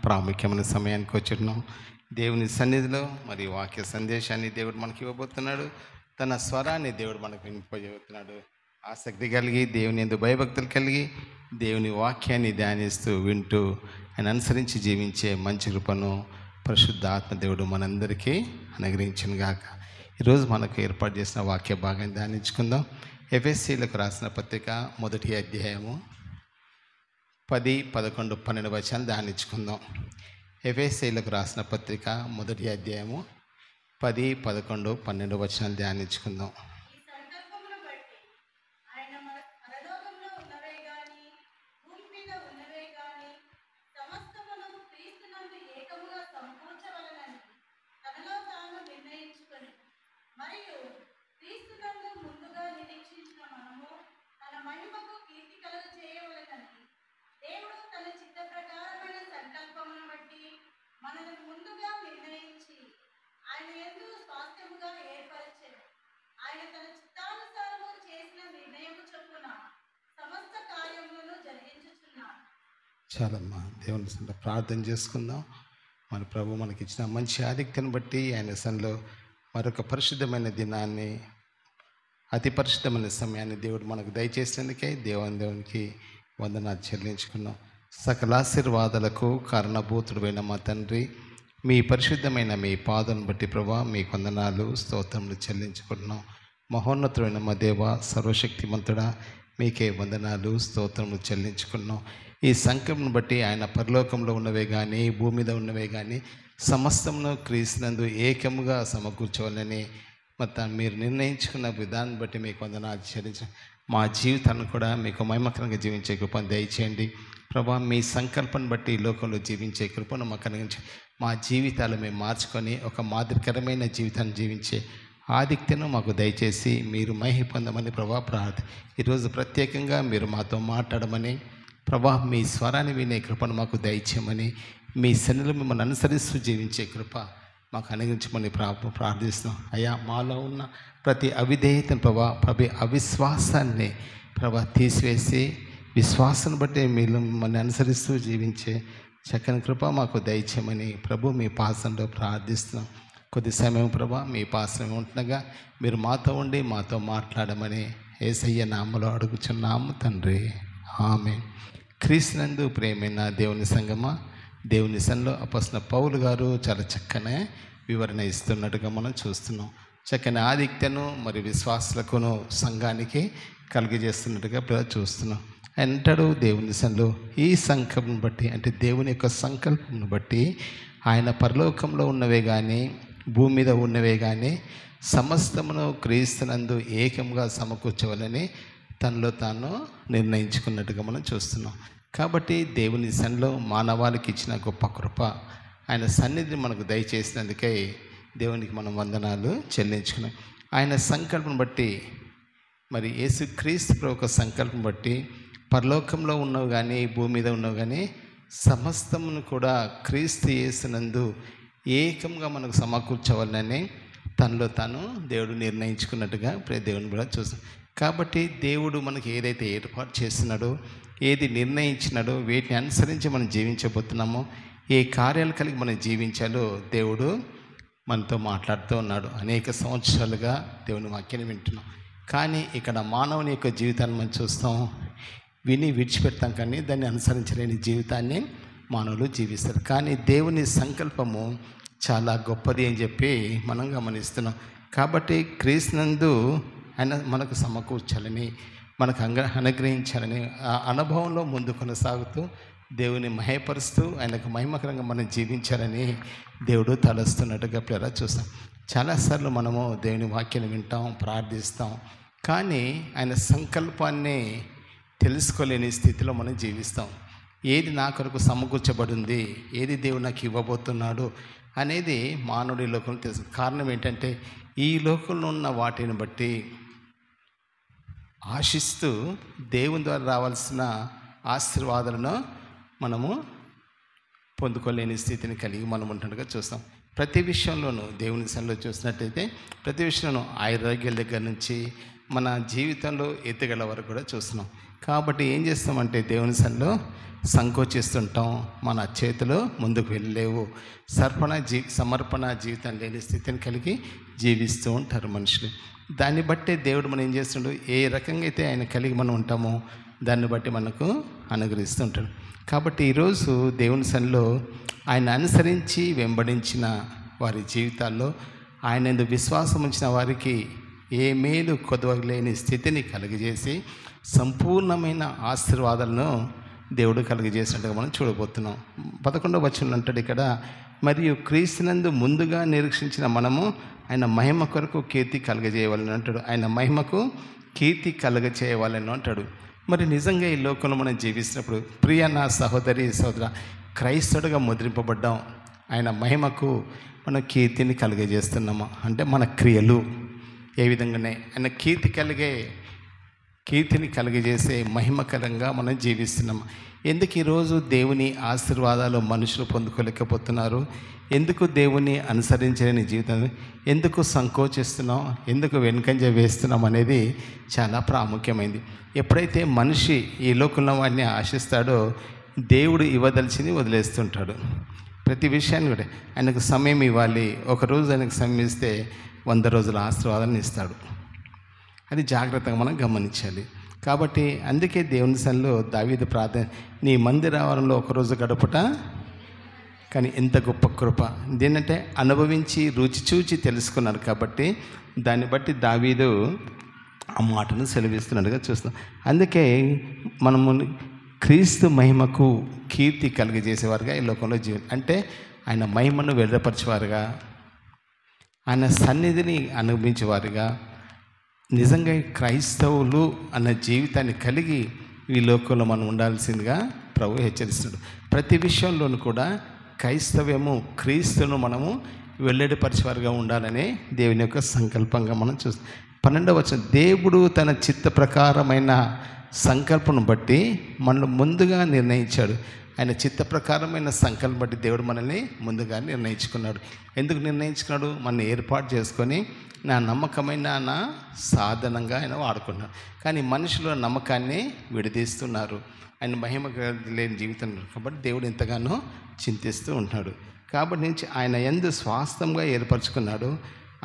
ప్రాముఖ్యమైన సమయానికి వచ్చినాం. దేవుని సన్నిధిలో మరి వాక్య సందేశాన్ని దేవుడు మనకి ఇవ్వబోతున్నాడు. తన స్వరాన్ని దేవుడు మనకు వినిపింపజేస్తున్నాడు. ఆసక్తి కలిగి దేవుని యందు భయభక్తులు కలిగి దేవుని వాక్యాన్ని ధ్యానిస్తూ వింటూ ఆయన అనుసరించి జీవించే మంచి కృపను పరిశుద్ధ ఆత్మ దేవుడు మనందరికీ అనుగ్రహించును గాక. ఈరోజు మనకు ఏర్పాటు చేసిన వాక్య భాగాన్ని ధ్యానించుకుందాం. ఎఫెసీయులకు రాసిన పత్రిక 1వ అధ్యాయము 10, 11, 12 వచనాలు ధ్యానించుకుందాం. ఎఫెసీయులకు రాసిన పత్రిక 1వ అధ్యాయము 10, 11, 12 వచనాలు ధ్యానించుకుందాం. చాలమ్మా, దేవుని సన్నిధిలో ప్రార్థన చేసుకుందాం. మన ప్రభు మనకి ఇచ్చిన మంచి ఆధిక్యతను బట్టి ఆయన సన్నిధిలో మరొక పరిశుద్ధమైన దినాన్ని, అతి పరిశుద్ధమైన సమయాన్ని దేవుడు మనకు దయచేసేందుకే దేవునికి వందనాలు చెల్లించుకున్నాం. సకల ఆశీర్వాదాలకు కారణభూతుడైన మా తండ్రి, మీ పరిశుద్ధమైన మీ పాదం బట్టి ప్రభా మీకు వందనాలు, స్తోత్రములు చెల్లించుకుంటున్నాం. మహోన్నతుడైన మా దేవ, సర్వశక్తిమంతుడా, మీకే వందనాలు, స్తోత్రములు చెల్లించుకున్నాం. ఈ సంకల్పం బట్టి ఆయన పరలోకంలో ఉన్నవే కానీ భూమి మీద ఉన్నవే కానీ సమస్తమును క్రీస్తునందు ఏకముగా సమకూర్చోవాలని మొత్తం మీరు నిర్ణయించుకున్న విధానం బట్టి మీకు వందనాలు చెల్లించ మా జీవితాన్ని కూడా మీకు మహిమకరంగా జీవించే కృపను దయచేయండి ప్రభా. మీ సంకల్పం బట్టి లోకంలో జీవించే కృపను మాకు అనుగ్రహించి మా జీవితాలు మేము మార్చుకొని ఒక మాదిరికరమైన జీవితాన్ని జీవించే ఆధిక్యతను మాకు దయచేసి మీరు మహిమ పొందమని ప్రభా ప్రార్థన. ఈరోజు ప్రత్యేకంగా మీరు మాతో మాట్లాడమని ప్రభా, మీ స్వరాన్ని వినే కృపను మాకు దయచేయమని, మీ సన్నిధిలో మిమ్మల్ని అనుసరిస్తూ జీవించే కృప మాకు అనుగ్రహించమని ప్రార్థిస్తున్నాం. అయ్యా, మాలో ఉన్న ప్రతి అవిధేయతను ప్రభా అవిశ్వాసాన్ని తీసివేసి విశ్వాసాన్ని బట్టి మీరు మిమ్మల్ని అనుసరిస్తూ జీవించే చక్కని కృప మాకు దయచేయమని ప్రభు మీ పాసంలో ప్రార్థిస్తున్నాం. కొద్ది సమయం ప్రభా మీ పాసనం ఉంటుండగా మీరు మాతో ఉండి మాతో మాట్లాడమని యేసయ్య నామములో అడుగుచున్నాము తండ్రి, ఆమేన్. క్రీస్తునందు ప్రేమైన దేవుని సంగమా, దేవుని సన్నిధిలో అపొస్తలుడైన పౌలు గారు చాలా చక్కనే వివరణ ఇస్తున్నట్టుగా మనం చూస్తున్నాం. చక్కని ఆధిక్యతను మరి విశ్వాసులకును సంఘానికి కలిగజేస్తున్నట్టుగా చూస్తున్నాం. ఆయన అంటాడు దేవుని సన్నిధిలో ఈ సంకల్పం బట్టి, అంటే దేవుని యొక్క సంకల్పం బట్టి ఆయన పరలోకంలో ఉన్నవే కానీ భూమి మీద ఉన్నవే కానీ సమస్తమును క్రీస్తునందు ఏకంగా సమకూర్చవాలని తనలో తాను నిర్ణయించుకున్నట్టుగా మనం చూస్తున్నాం. కాబట్టి దేవుని సన్నిధిలో మానవాళికి ఇచ్చిన గొప్ప కృప, ఆయన సన్నిధిని మనకు దయచేసినందుకే దేవునికి మనం వందనాలు చెల్లించుకున్నాం. ఆయన సంకల్పం బట్టి మరి యేసుక్రీస్తు ఒక సంకల్పం బట్టి పరలోకంలో ఉన్నవి కానీ భూమి మీద ఉన్నవి కానీ సమస్తమును కూడా క్రీస్తు యేసునందు ఏకంగా మనకు సమకూర్చవాలని తనలో తాను దేవుడు నిర్ణయించుకున్నట్టుగా దేవుని కూడా చూస్తాం. కాబట్టి దేవుడు మనకి ఏదైతే ఏర్పాటు చేస్తున్నాడో, ఏది నిర్ణయించినాడో, వీటిని అనుసరించి మనం జీవించబోతున్నామో, ఏ కార్యాలు కలిగి మనం జీవించాలో దేవుడు మనతో మాట్లాడుతూ ఉన్నాడు. అనేక సంవత్సరాలుగా దేవుని వాక్యాన్ని వింటున్నాం. కానీ ఇక్కడ మానవుని యొక్క జీవితాన్ని మనం చూస్తాం, విని విడిచిపెడతాం, కానీ దాన్ని అనుసరించలేని జీవితాన్ని మానవులు జీవిస్తారు. కానీ దేవుని సంకల్పము చాలా గొప్పది అని చెప్పి మనం గమనిస్తున్నాం. కాబట్టి క్రీస్తునందు ఆయన మనకు సమకూర్చాలని, మనకు అనుగ్రహించాలని ఆ అనుభవంలో ముందు కొనసాగుతూ దేవుని మహిమపరుస్తూ ఆయనకు మహిమకరంగా మనం జీవించాలని దేవుడు తలస్తున్నట్టుగా ప్రేర చూస్తాం. చాలాసార్లు మనము దేవుని వాక్యాన్ని వింటాం, ప్రార్థిస్తాం, కానీ ఆయన సంకల్పాన్ని తెలుసుకోలేని స్థితిలో మనం జీవిస్తాం. ఏది నా కొరకు సమకూర్చబడింది, ఏది దేవుడు నాకు ఇవ్వబోతున్నాడు అనేది మానవుడి లోకంలో తెలుసు. కారణం ఏంటంటే ఈ లోకంలో ఉన్న వాటిని బట్టి ఆశిస్తూ దేవుని ద్వారా రావాల్సిన ఆశీర్వాదాలను మనము పొందుకోలేని స్థితిని కలిగి మనం ఉంటుండగా చూస్తాం. ప్రతి విషయంలోనూ దేవుని సన్నిధిలో చూసినట్టయితే ప్రతి విషయంలోనూ ఆరోగ్యాల దగ్గర నుంచి మన జీవితంలో ఎత్తుగల వరకు కూడా చూస్తున్నాం. కాబట్టి ఏం చేస్తామంటే దేవుని సన్నిధిలో సంకోచిస్తుంటాం, మన చేతిలో ముందుకు వెళ్ళలేవు, సమర్పణ జీవితం లేని స్థితిని కలిగి జీవిస్తూ ఉంటారు మనుషులు. దాన్ని బట్టే దేవుడు మనం ఏం చేస్తుండో, ఏ రకంగా అయితే ఆయన కలిగి మనం ఉంటామో దాన్ని బట్టి మనకు అనుగ్రహిస్తూ ఉంటాడు. కాబట్టి ఈరోజు దేవుని సన్నిధిలో ఆయన అనుసరించి వెంబడించిన వారి జీవితాల్లో ఆయన యందు విశ్వాసం ఉంచిన వారికి ఏ మేలు కొదవలేని స్థితిని కలుగజేసి సంపూర్ణమైన ఆశీర్వాదాలను దేవుడు కలుగజేసినట్టుగా మనం చూడబోతున్నాం. 11వ వచనంలో అంటాడు ఇక్కడ, మరియు క్రీస్తునందు ముందుగా నిరీక్షించిన మనము ఆయన మహిమ కొరకు కీర్తి కలుగజేయవాలని అంటాడు. ఆయన మహిమకు కీర్తి కలుగజేయవాలని అంటాడు. మరి నిజంగా ఈ లోకంలో మనం జీవిస్తున్నప్పుడు ప్రియ నా సహోదరి సహోదర, క్రైస్తవుడిగా ముద్రింపబడ్డాం. ఆయన మహిమకు మనం కీర్తిని కలుగజేస్తున్నామా అంటే మన క్రియలు ఏ విధంగానే ఆయన కీర్తిని కలిగజేసే మహిమకరంగా మనం జీవిస్తున్నాము. ఎందుకు ఈరోజు దేవుని ఆశీర్వాదాలు మనుషులు పొందుకోలేకపోతున్నారు? ఎందుకు దేవుని అనుసరించలేని జీవితం, ఎందుకు సంకోచిస్తున్నాం, ఎందుకు వెనుకంజ వేస్తున్నాం అనేది చాలా ప్రాముఖ్యమైంది. ఎప్పుడైతే మనిషి ఈ లోకంలో వాడిని ఆశిస్తాడో దేవుడు ఇవ్వదలిచింది వదిలేస్తుంటాడు. ప్రతి విషయాన్ని కూడా ఆయనకు సమయం ఇవ్వాలి. ఒకరోజు ఆయనకు సమయం ఇస్తే 100 రోజుల ఆశీర్వాదాన్ని ఇస్తాడు. అది జాగ్రత్తగా మనం గమనించాలి. కాబట్టి అందుకే దేవుని సన్నిధిలో దావీదు ప్రార్థన, నీ మందిరావరణంలో ఒకరోజు గడుపుట కానీ ఎంత గొప్ప కృప. దేనంటే అనుభవించి రుచి చూచి తెలుసుకున్నారు. కాబట్టి దాన్ని బట్టి దావీదు ఆ మాటను సెలవిస్తున్నట్టుగా చూస్తాం. అందుకే మనము క్రీస్తు మహిమకు కీర్తి కలిగజేసేవారుగా ఈ లోకంలో అంటే ఆయన మహిమను వెల్లపరిచేవారుగా, ఆయన సన్నిధిని అనుభవించేవారుగా, నిజంగా క్రైస్తవులు అన్న జీవితాన్ని కలిగి ఈ లోకంలో మనం ఉండాల్సిందిగా ప్రభు హెచ్చరిస్తున్నాడు. ప్రతి విషయంలోనూ కూడా క్రైస్తవ్యము, క్రీస్తును మనము వెల్లడిపరిచేవారుగా ఉండాలనే దేవుని యొక్క సంకల్పంగా మనం చూస్తాం. 12వ వచనం, దేవుడు తన చిత్త ప్రకారమైన సంకల్పం బట్టి మనల్ని ముందుగా నిర్ణయించాడు. ఆయన చిత్త ప్రకారమైన సంకల్పం బట్టి దేవుడు మనల్ని ముందుగా నిర్ణయించుకున్నాడు. ఎందుకు నిర్ణయించుకున్నాడు? మనల్ని ఏర్పాటు చేసుకొని నా నమ్మకమైన నా సాధనంగా ఆయన వాడుకున్నాడు. కానీ మనుషుల నమ్మకాన్ని విడదీస్తున్నారు. ఆయన మహిమ లేని జీవితం కాబట్టి దేవుడు ఎంతగానో చింతిస్తూ ఉంటున్నాడు. కాబట్టి నుంచి ఆయన యందు స్వాస్థ్యంగా ఏర్పరచుకున్నాడు.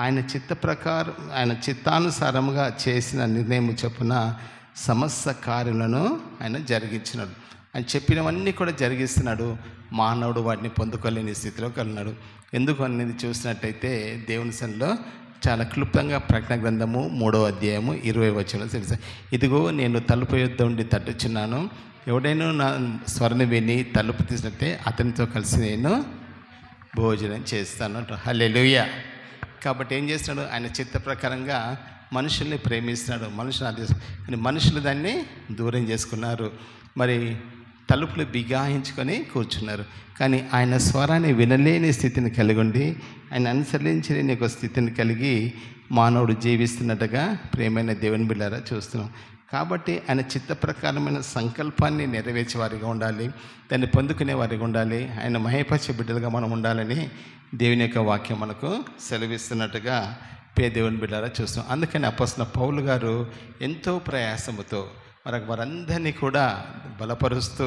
ఆయన చిత్త ప్రకారం, ఆయన చిత్తానుసారంగా చేసిన నిర్ణయం చొప్పున సమస్త కార్యాలను ఆయన జరిగించినాడు. ఆయన చెప్పినవన్నీ కూడా జరిగిస్తున్నాడు. మానవుడు వాటిని పొందుకోలేని స్థితిలో కలిగినాడు. ఎందుకు అనేది చూసినట్టయితే దేవుని సన్నిధిలో చాలా క్లుప్తంగా ప్రకటన గ్రంథము 3వ అధ్యాయము 20వ వచనం తెలుసా, ఇదిగో నేను తలుపు యొద్ద ఉండి తట్టుచున్నాను, ఎవడైనా నా స్వరను విని తలుపు తీసినట్టే అతనితో కలిసి నేను భోజనం చేస్తాను. హల్లెలూయా. కాబట్టి ఏం చేస్తున్నాడు? ఆయన చిత్త ప్రకారంగా మనుషుల్ని ప్రేమిస్తున్నాడు. కానీ మనుషులు దాన్ని దూరం చేసుకున్నారు. మరి తలుపులు బిగాయించుకొని కూర్చున్నారు. కానీ ఆయన స్వరాన్ని వినలేని స్థితిని కలిగి ఉండి, ఆయన అనుసరించలేని ఒక స్థితిని కలిగి మానవుడు జీవిస్తున్నట్టుగా ప్రేమైన దేవుని బిడ్డలారా చూస్తున్నాం. కాబట్టి ఆయన చిత్త ప్రకారమైన సంకల్పాన్ని నెరవేర్చే వారిగా ఉండాలి, దాన్ని పొందుకునే వారిగా ఉండాలి, ఆయన మహేపచ్చ బిడ్డలుగా మనం ఉండాలని దేవుని యొక్క వాక్యం మనకు సెలవిస్తున్నట్టుగా దేవుని బిడ్డలారా చూస్తున్నాం. అందుకని అపోస్తలుడైన పౌలు గారు ఎంతో ప్రయాసముతో వారందరినీ కూడా బలపరుస్తూ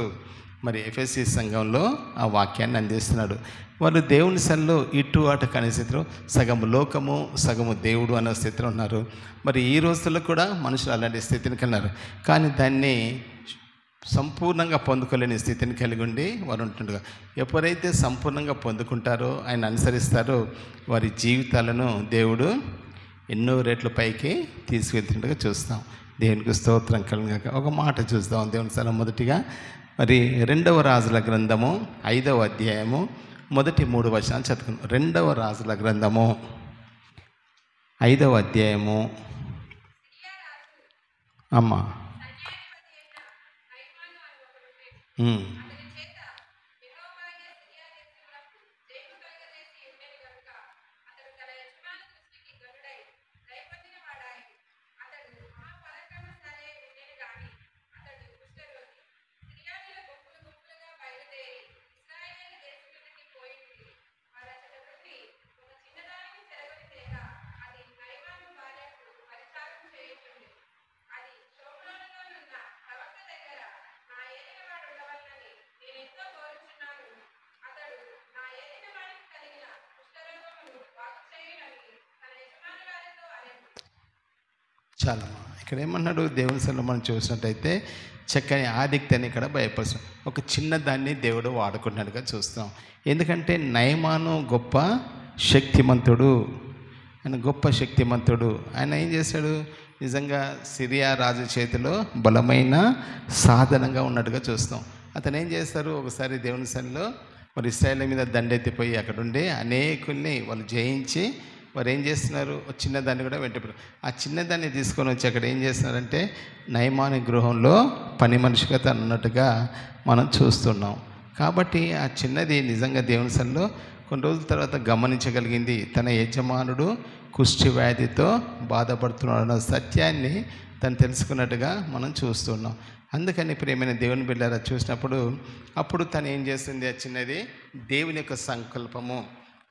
మరి ఎఫెసీ సంఘంలో ఆ వాక్యాన్ని అందిస్తున్నాడు. వాళ్ళు దేవుని సన్నిధిలో ఇటు అటు కాని స్థితిలో, సగము లోకము సగము దేవుడు అన్న స్థితిలో ఉన్నారు. మరి ఈ రోజుల్లో కూడా మనుషులు అలాంటి స్థితిని కలిగినారు. కానీ దాన్ని సంపూర్ణంగా పొందుకోలేని స్థితిని కలిగి ఉండి వారు ఉంటుండగా, ఎప్పుడైతే సంపూర్ణంగా పొందుకుంటారో, ఆయన అనుసరిస్తారో, వారి జీవితాలను దేవుడు ఎన్నో రెట్లు పైకి తీసుకెళ్తుండగా చూస్తాం. దేవునికి స్తోత్రం కలుగాక. ఒక మాట చూస్తాం దేవుని స్థలం. మొదటిగా మరి 2వ రాజుల గ్రంథము 5వ అధ్యాయము మొదటి 3 వచనాలు చదువుకున్నాం. 2వ రాజుల గ్రంథము 5వ అధ్యాయము అమ్మా చాలా ఇక్కడ ఏమన్నాడు దేవుని సన్నిధిలో మనం చూసినట్టయితే చక్కని ఆధిక్యతని ఇక్కడ భయపరుస్తాం. ఒక చిన్న దాన్ని దేవుడు వాడుకుంటున్నట్టుగా చూస్తాం. ఎందుకంటే నయమాను గొప్ప శక్తిమంతుడు, ఆయన గొప్ప శక్తిమంతుడు. ఆయన ఏం చేశాడు? నిజంగా సిరియా రాజు చేతిలో బలమైన సాధనంగా ఉన్నట్టుగా చూస్తాం. అతను ఏం చేస్తారు? ఒకసారి దేవుని సన్నిధిలో మరి ఇశ్రాయేలు మీద దండెత్తిపోయి అక్కడ ఉండే అనేకుల్ని వాళ్ళు జయించి వారు ఏం చేస్తున్నారు? చిన్నదాన్ని కూడా వెంటబడి ఆ చిన్నదాన్ని తీసుకొని వచ్చి అక్కడ ఏం చేస్తున్నారంటే నయమాని గృహంలో పని మనిషిగా తను ఉన్నట్టుగా మనం చూస్తున్నాం. కాబట్టి ఆ చిన్నది నిజంగా దేవుని సన్నిధిలో కొన్ని రోజుల తర్వాత గమనించగలిగింది. తన యజమానుడు కుష్టి వ్యాధితో బాధపడుతున్నాడన్న సత్యాన్ని తను తెలుసుకున్నట్టుగా మనం చూస్తున్నాం. అందుకని ప్రియమైన దేవుని బిడ్డలారా చూసినప్పుడు అప్పుడు తను ఏం చేస్తుంది? ఆ చిన్నది దేవుని యొక్క సంకల్పము,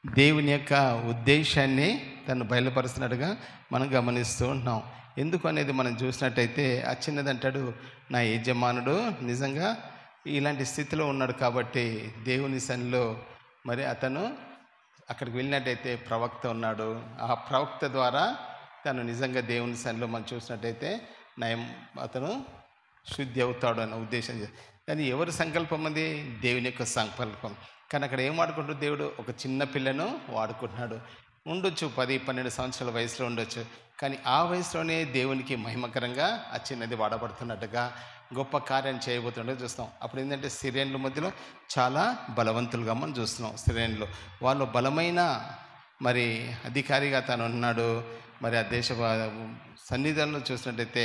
దేవుని యొక్క ఉద్దేశాన్ని తను బయలుపరుస్తున్నట్టుగా మనం గమనిస్తూ ఉంటున్నాం. ఎందుకు అనేది మనం చూసినట్టయితే ఆ చిన్నది అంటాడు, నా యజమానుడు నిజంగా ఇలాంటి స్థితిలో ఉన్నాడు కాబట్టి దేవుని సన్నిధిలో మరి అతను అక్కడికి వెళ్ళినట్టయితే ప్రవక్త ఉన్నాడు, ఆ ప్రవక్త ద్వారా తను నిజంగా దేవుని సన్నిధిలో మనం చూసినట్టయితే అతను శుద్ధి అవుతాడు అన్న ఉద్దేశం. కానీ ఎవరి సంకల్పం? అది దేవుని యొక్క సంకల్పం. కానీ అక్కడ ఏం వాడుకుంటాడు దేవుడు? ఒక చిన్న పిల్లను వాడుకుంటున్నాడు. ఉండొచ్చు 10-12 సంవత్సరాల వయసులో ఉండొచ్చు, కానీ ఆ వయసులోనే దేవునికి మహిమకరంగా ఆ చిన్నది వాడబడుతున్నట్టుగా గొప్ప కార్యం చేయబోతుండే చూస్తాం. అప్పుడు ఏంటంటే సిరియన్ల మధ్యలో చాలా బలవంతులుగా మనం చూస్తున్నాం. సిరియన్లు వాళ్ళు బలమైన మరి అధికారిగా తను ఉన్నాడు. మరి ఆ దేశ సన్నిధానంలో చూసినట్టయితే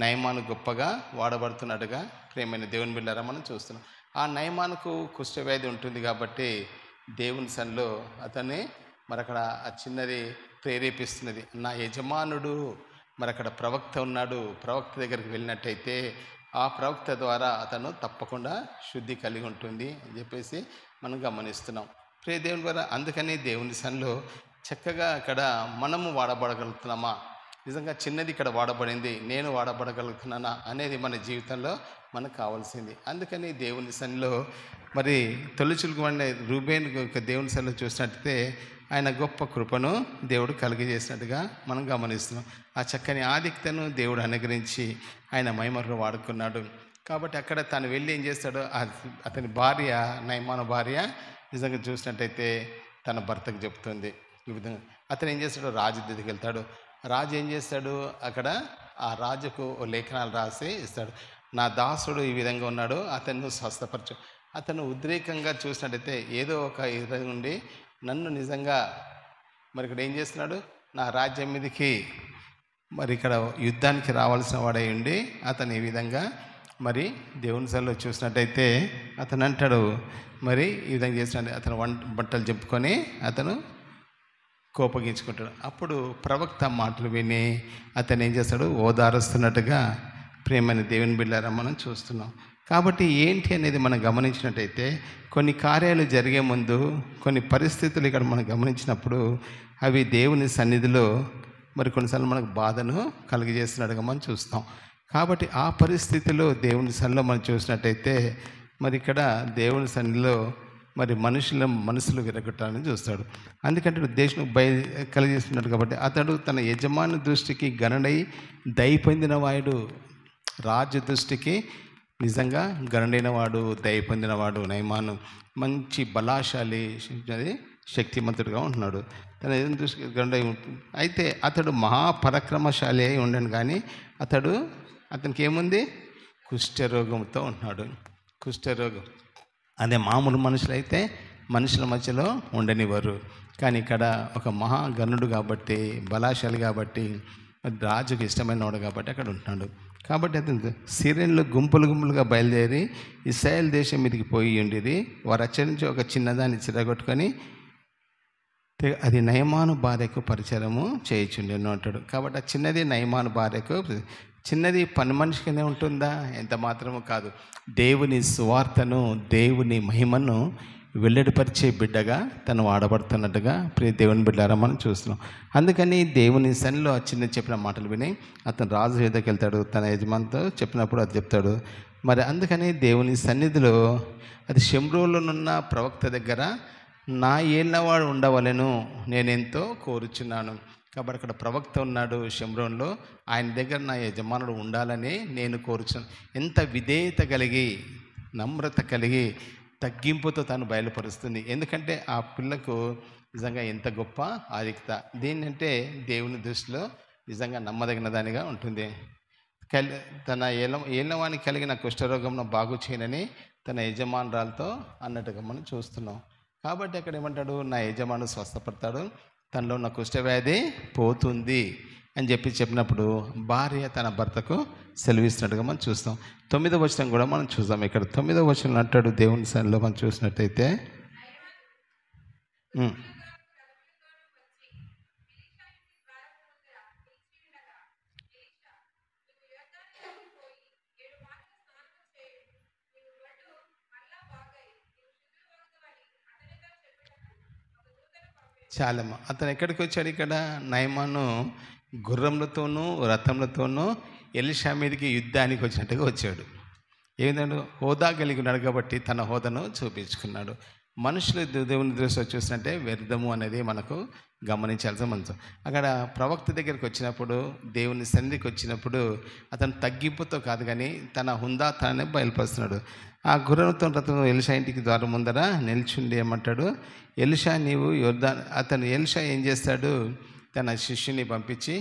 నయమాను గొప్పగా వాడబడుతున్నట్టుగా ప్రియమైన దేవుని బిడ్డలారా మనం చూస్తున్నాం. ఆ నయమానుకు కుష్ఠవ్యాధి ఉంటుంది కాబట్టి దేవుని సన్నిధిలో అతన్ని మరి అక్కడ ఆ చిన్నది ప్రేరేపిస్తున్నది. నా యజమానుడు మరి అక్కడ ప్రవక్త ఉన్నాడు, ప్రవక్త దగ్గరికి వెళ్ళినట్టయితే ఆ ప్రవక్త ద్వారా అతను తప్పకుండా శుద్ధి కలిగి ఉంటుంది అని చెప్పేసి మనం గమనిస్తున్నాం. ప్రియ దేవుని ద్వారా అందుకని దేవుని సన్నిధిలో చక్కగా అక్కడ మనము వాడబడగలుగుతున్నామా? నిజంగా చిన్నది ఇక్కడ వాడబడింది, నేను వాడబడగలుగుతున్నానా అనేది మన జీవితంలో మనకు కావాల్సింది. అందుకని దేవుని సన్నిధిలో మరి తొలిచులుగు వాడిన రూబేన్ దేవుని సన్నిధిలో చూసినట్టయితే ఆయన గొప్ప కృపను దేవుడు కలిగజేసినట్టుగా మనం గమనిస్తున్నాం. ఆ చక్కని ఆధిక్యతను దేవుడు అనుగ్రహించి ఆయన మహిమలో వాడుకున్నాడు. కాబట్టి అక్కడ తను వెళ్ళి ఏం చేస్తాడో అతని భార్య నయమాను భార్య నిజంగా చూసినట్టయితే తన భర్తకు చెప్తుంది ఈ విధంగా. అతను ఏం చేస్తాడు? రాజు దగ్గరికి వెళ్తాడు. రాజు ఏం చేస్తాడు? అక్కడ ఆ రాజుకు లేఖనాలు రాసి ఇస్తాడు. నా దాసుడు ఈ విధంగా ఉన్నాడు, అతను స్వస్థపరచు. అతను ఉద్రేకంగా చూసినట్టయితే ఏదో ఒక ఇది నుండి నన్ను నిజంగా మరి ఇక్కడ ఏం చేస్తున్నాడు? నా రాజ్యం మీదకి మరి ఇక్కడ యుద్ధానికి రావాల్సిన వాడై ఉండి అతను ఈ విధంగా మరి దేవుని సన్నిధిలో చూసినట్టయితే అతను అంటాడు మరి ఈ విధంగా చేసినట్టు అతను బట్టలు చెప్పుకొని అతను కోపగించుకుంటాడు. అప్పుడు ప్రవక్త మాటలు విని అతను ఏం చేస్తాడు? ఓదారుస్తున్నట్టుగా ప్రేమైన దేవుని బిడ్డలారా మనం చూస్తున్నాం. కాబట్టి ఏంటి అనేది మనం గమనించినట్టయితే కొన్ని కార్యాలు జరిగే ముందు కొన్ని పరిస్థితులు ఇక్కడ మనం గమనించినప్పుడు అవి దేవుని సన్నిధిలో మరి కొన్నిసార్లు మనకు బాధను కలిగజేస్తున్నట్టుగా మనం చూస్తాం. కాబట్టి ఆ పరిస్థితిలో దేవుని సన్నిధిలో మనం చూసినట్టయితే మరి ఇక్కడ దేవుని సన్నిధిలో మరి మనసులు విరగొట్టాలని చూస్తాడు. అందుకంటే దేశం కలిగజేస్తున్నాడు. కాబట్టి అతడు తన యజమాని దృష్టికి గణనై దయ పొందినవాడు, రాజు దృష్టికి నిజంగా గణనైన వాడు, దయ పొందినవాడు నయమాను మంచి బలాశాలి శక్తిమంతుడిగా ఉంటున్నాడు. తన ఎదురు దృష్టికి గణనై ఉంటుంది. అయితే అతడు మహాపరాక్రమశాలి అయి ఉండను, కానీ అతనికి ఏముంది? కుష్ఠరోగంతో ఉంటున్నాడు. కుష్ఠరోగం అదే మామూలు మనుషులైతే మనుషుల మధ్యలో ఉండనివ్వరు, కానీ ఇక్కడ ఒక మహాగణుడు కాబట్టి, బలాశాలి కాబట్టి, రాజుకు ఇష్టమైన వాడు కాబట్టి అక్కడ ఉంటున్నాడు. కాబట్టి అతను సిరియన్లు గుంపులుగా బయలుదేరి ఇశ్రాయేల్ దేశం మీదకి పోయి ఉండేది. వారు అచ్చడి నుంచి ఒక చిన్నదాన్ని చిరగొట్టుకొని అది నయమాను భార్యకు పరిచయము చేయించుండేను అంటాడు. కాబట్టి ఆ చిన్నది నయమాను భార్యకు, చిన్నది పని మనిషికినే ఉంటుందా? ఎంత మాత్రము కాదు. దేవుని సువార్తను, దేవుని మహిమను వెల్లడిపరిచే బిడ్డగా తను వాడబడుతున్నట్టుగా ప్రియ దేవుని బిడ్డారా మనం చూస్తున్నాం. అందుకని దేవుని సన్నిధిలో చిన్న చెప్పిన మాటలు విని అతను రాజు ఎదురుకి వెళ్తాడు. తన యజమానితో చెప్పినప్పుడు అది చెప్తాడు. మరి అందుకని దేవుని సన్నిధిలో అది షెమ్రోలోనున్న ప్రవక్త దగ్గర నా ఏళ్ళవాడు ఉండవలెను నేనెంతో కోరుచున్నాను. కాబట్టి అక్కడ ప్రవక్త ఉన్నాడు షమ్రోన్లో, ఆయన దగ్గర నా యజమానుడు ఉండాలని నేను కోరుచున్నాను. ఎంత విధేయత కలిగి, నమ్రత కలిగి, తగ్గింపుతో తను బయలుపరుస్తుంది. ఎందుకంటే ఆ పిల్లకు నిజంగా ఎంత గొప్ప ఆధిక్యత. దేన్నంటే దేవుని దృష్టిలో నిజంగా నమ్మదగిన దానిగా ఉంటుంది. తన ఏళ్ళవానికి కలిగిన కుష్ఠరోగంను బాగు చేయనని తన యజమానురాలతో అన్నట్టుగా మనం చూస్తున్నాం. కాబట్టి అక్కడ ఏమంటాడు, నా యజమాను స్వస్థపడతాడు, తనలో ఉన్న కుష్ఠవ్యాధి పోతుంది అని చెప్పినప్పుడు భార్య తన భర్తకు సెలవిస్తున్నట్టుగా మనం చూస్తాం. 9వ వచనం కూడా మనం చూస్తాం. ఇక్కడ 9వ వచనం అంటాడు దేవుని సన్నిధిలో మనం చూసినట్టయితే, చాలమ్మ అతను ఎక్కడికి వచ్చాడు? ఇక్కడ నయమాను గుర్రములతోనూ రథములతోనూ ఎలీషా మీదకి యుద్ధానికి వచ్చినట్టుగా వచ్చాడు. ఏంటంటే హోదా కలిగి ఉన్నాడు కాబట్టి తన హోదాను చూపించుకున్నాడు. మనుషులు దేవుని దృష్టిలో చూసినట్టే వ్యర్థము అనేది మనకు గమనించాల్సిన మంచం. అక్కడ ప్రవక్త దగ్గరికి వచ్చినప్పుడు, దేవుని సన్నిధికి వచ్చినప్పుడు అతను తగ్గింపుతో కాదు కానీ తన హుందాతనాన్ని బయలుపరుస్తున్నాడు. ఆ గుర్రంతో రథం ఎలీషా ఇంటికి ద్వారం ముందర నిల్చుండి ఏమంటాడు, ఎలీషా నీవు ఎలీషా ఏం చేస్తాడు, తన శిష్యుని పంపించి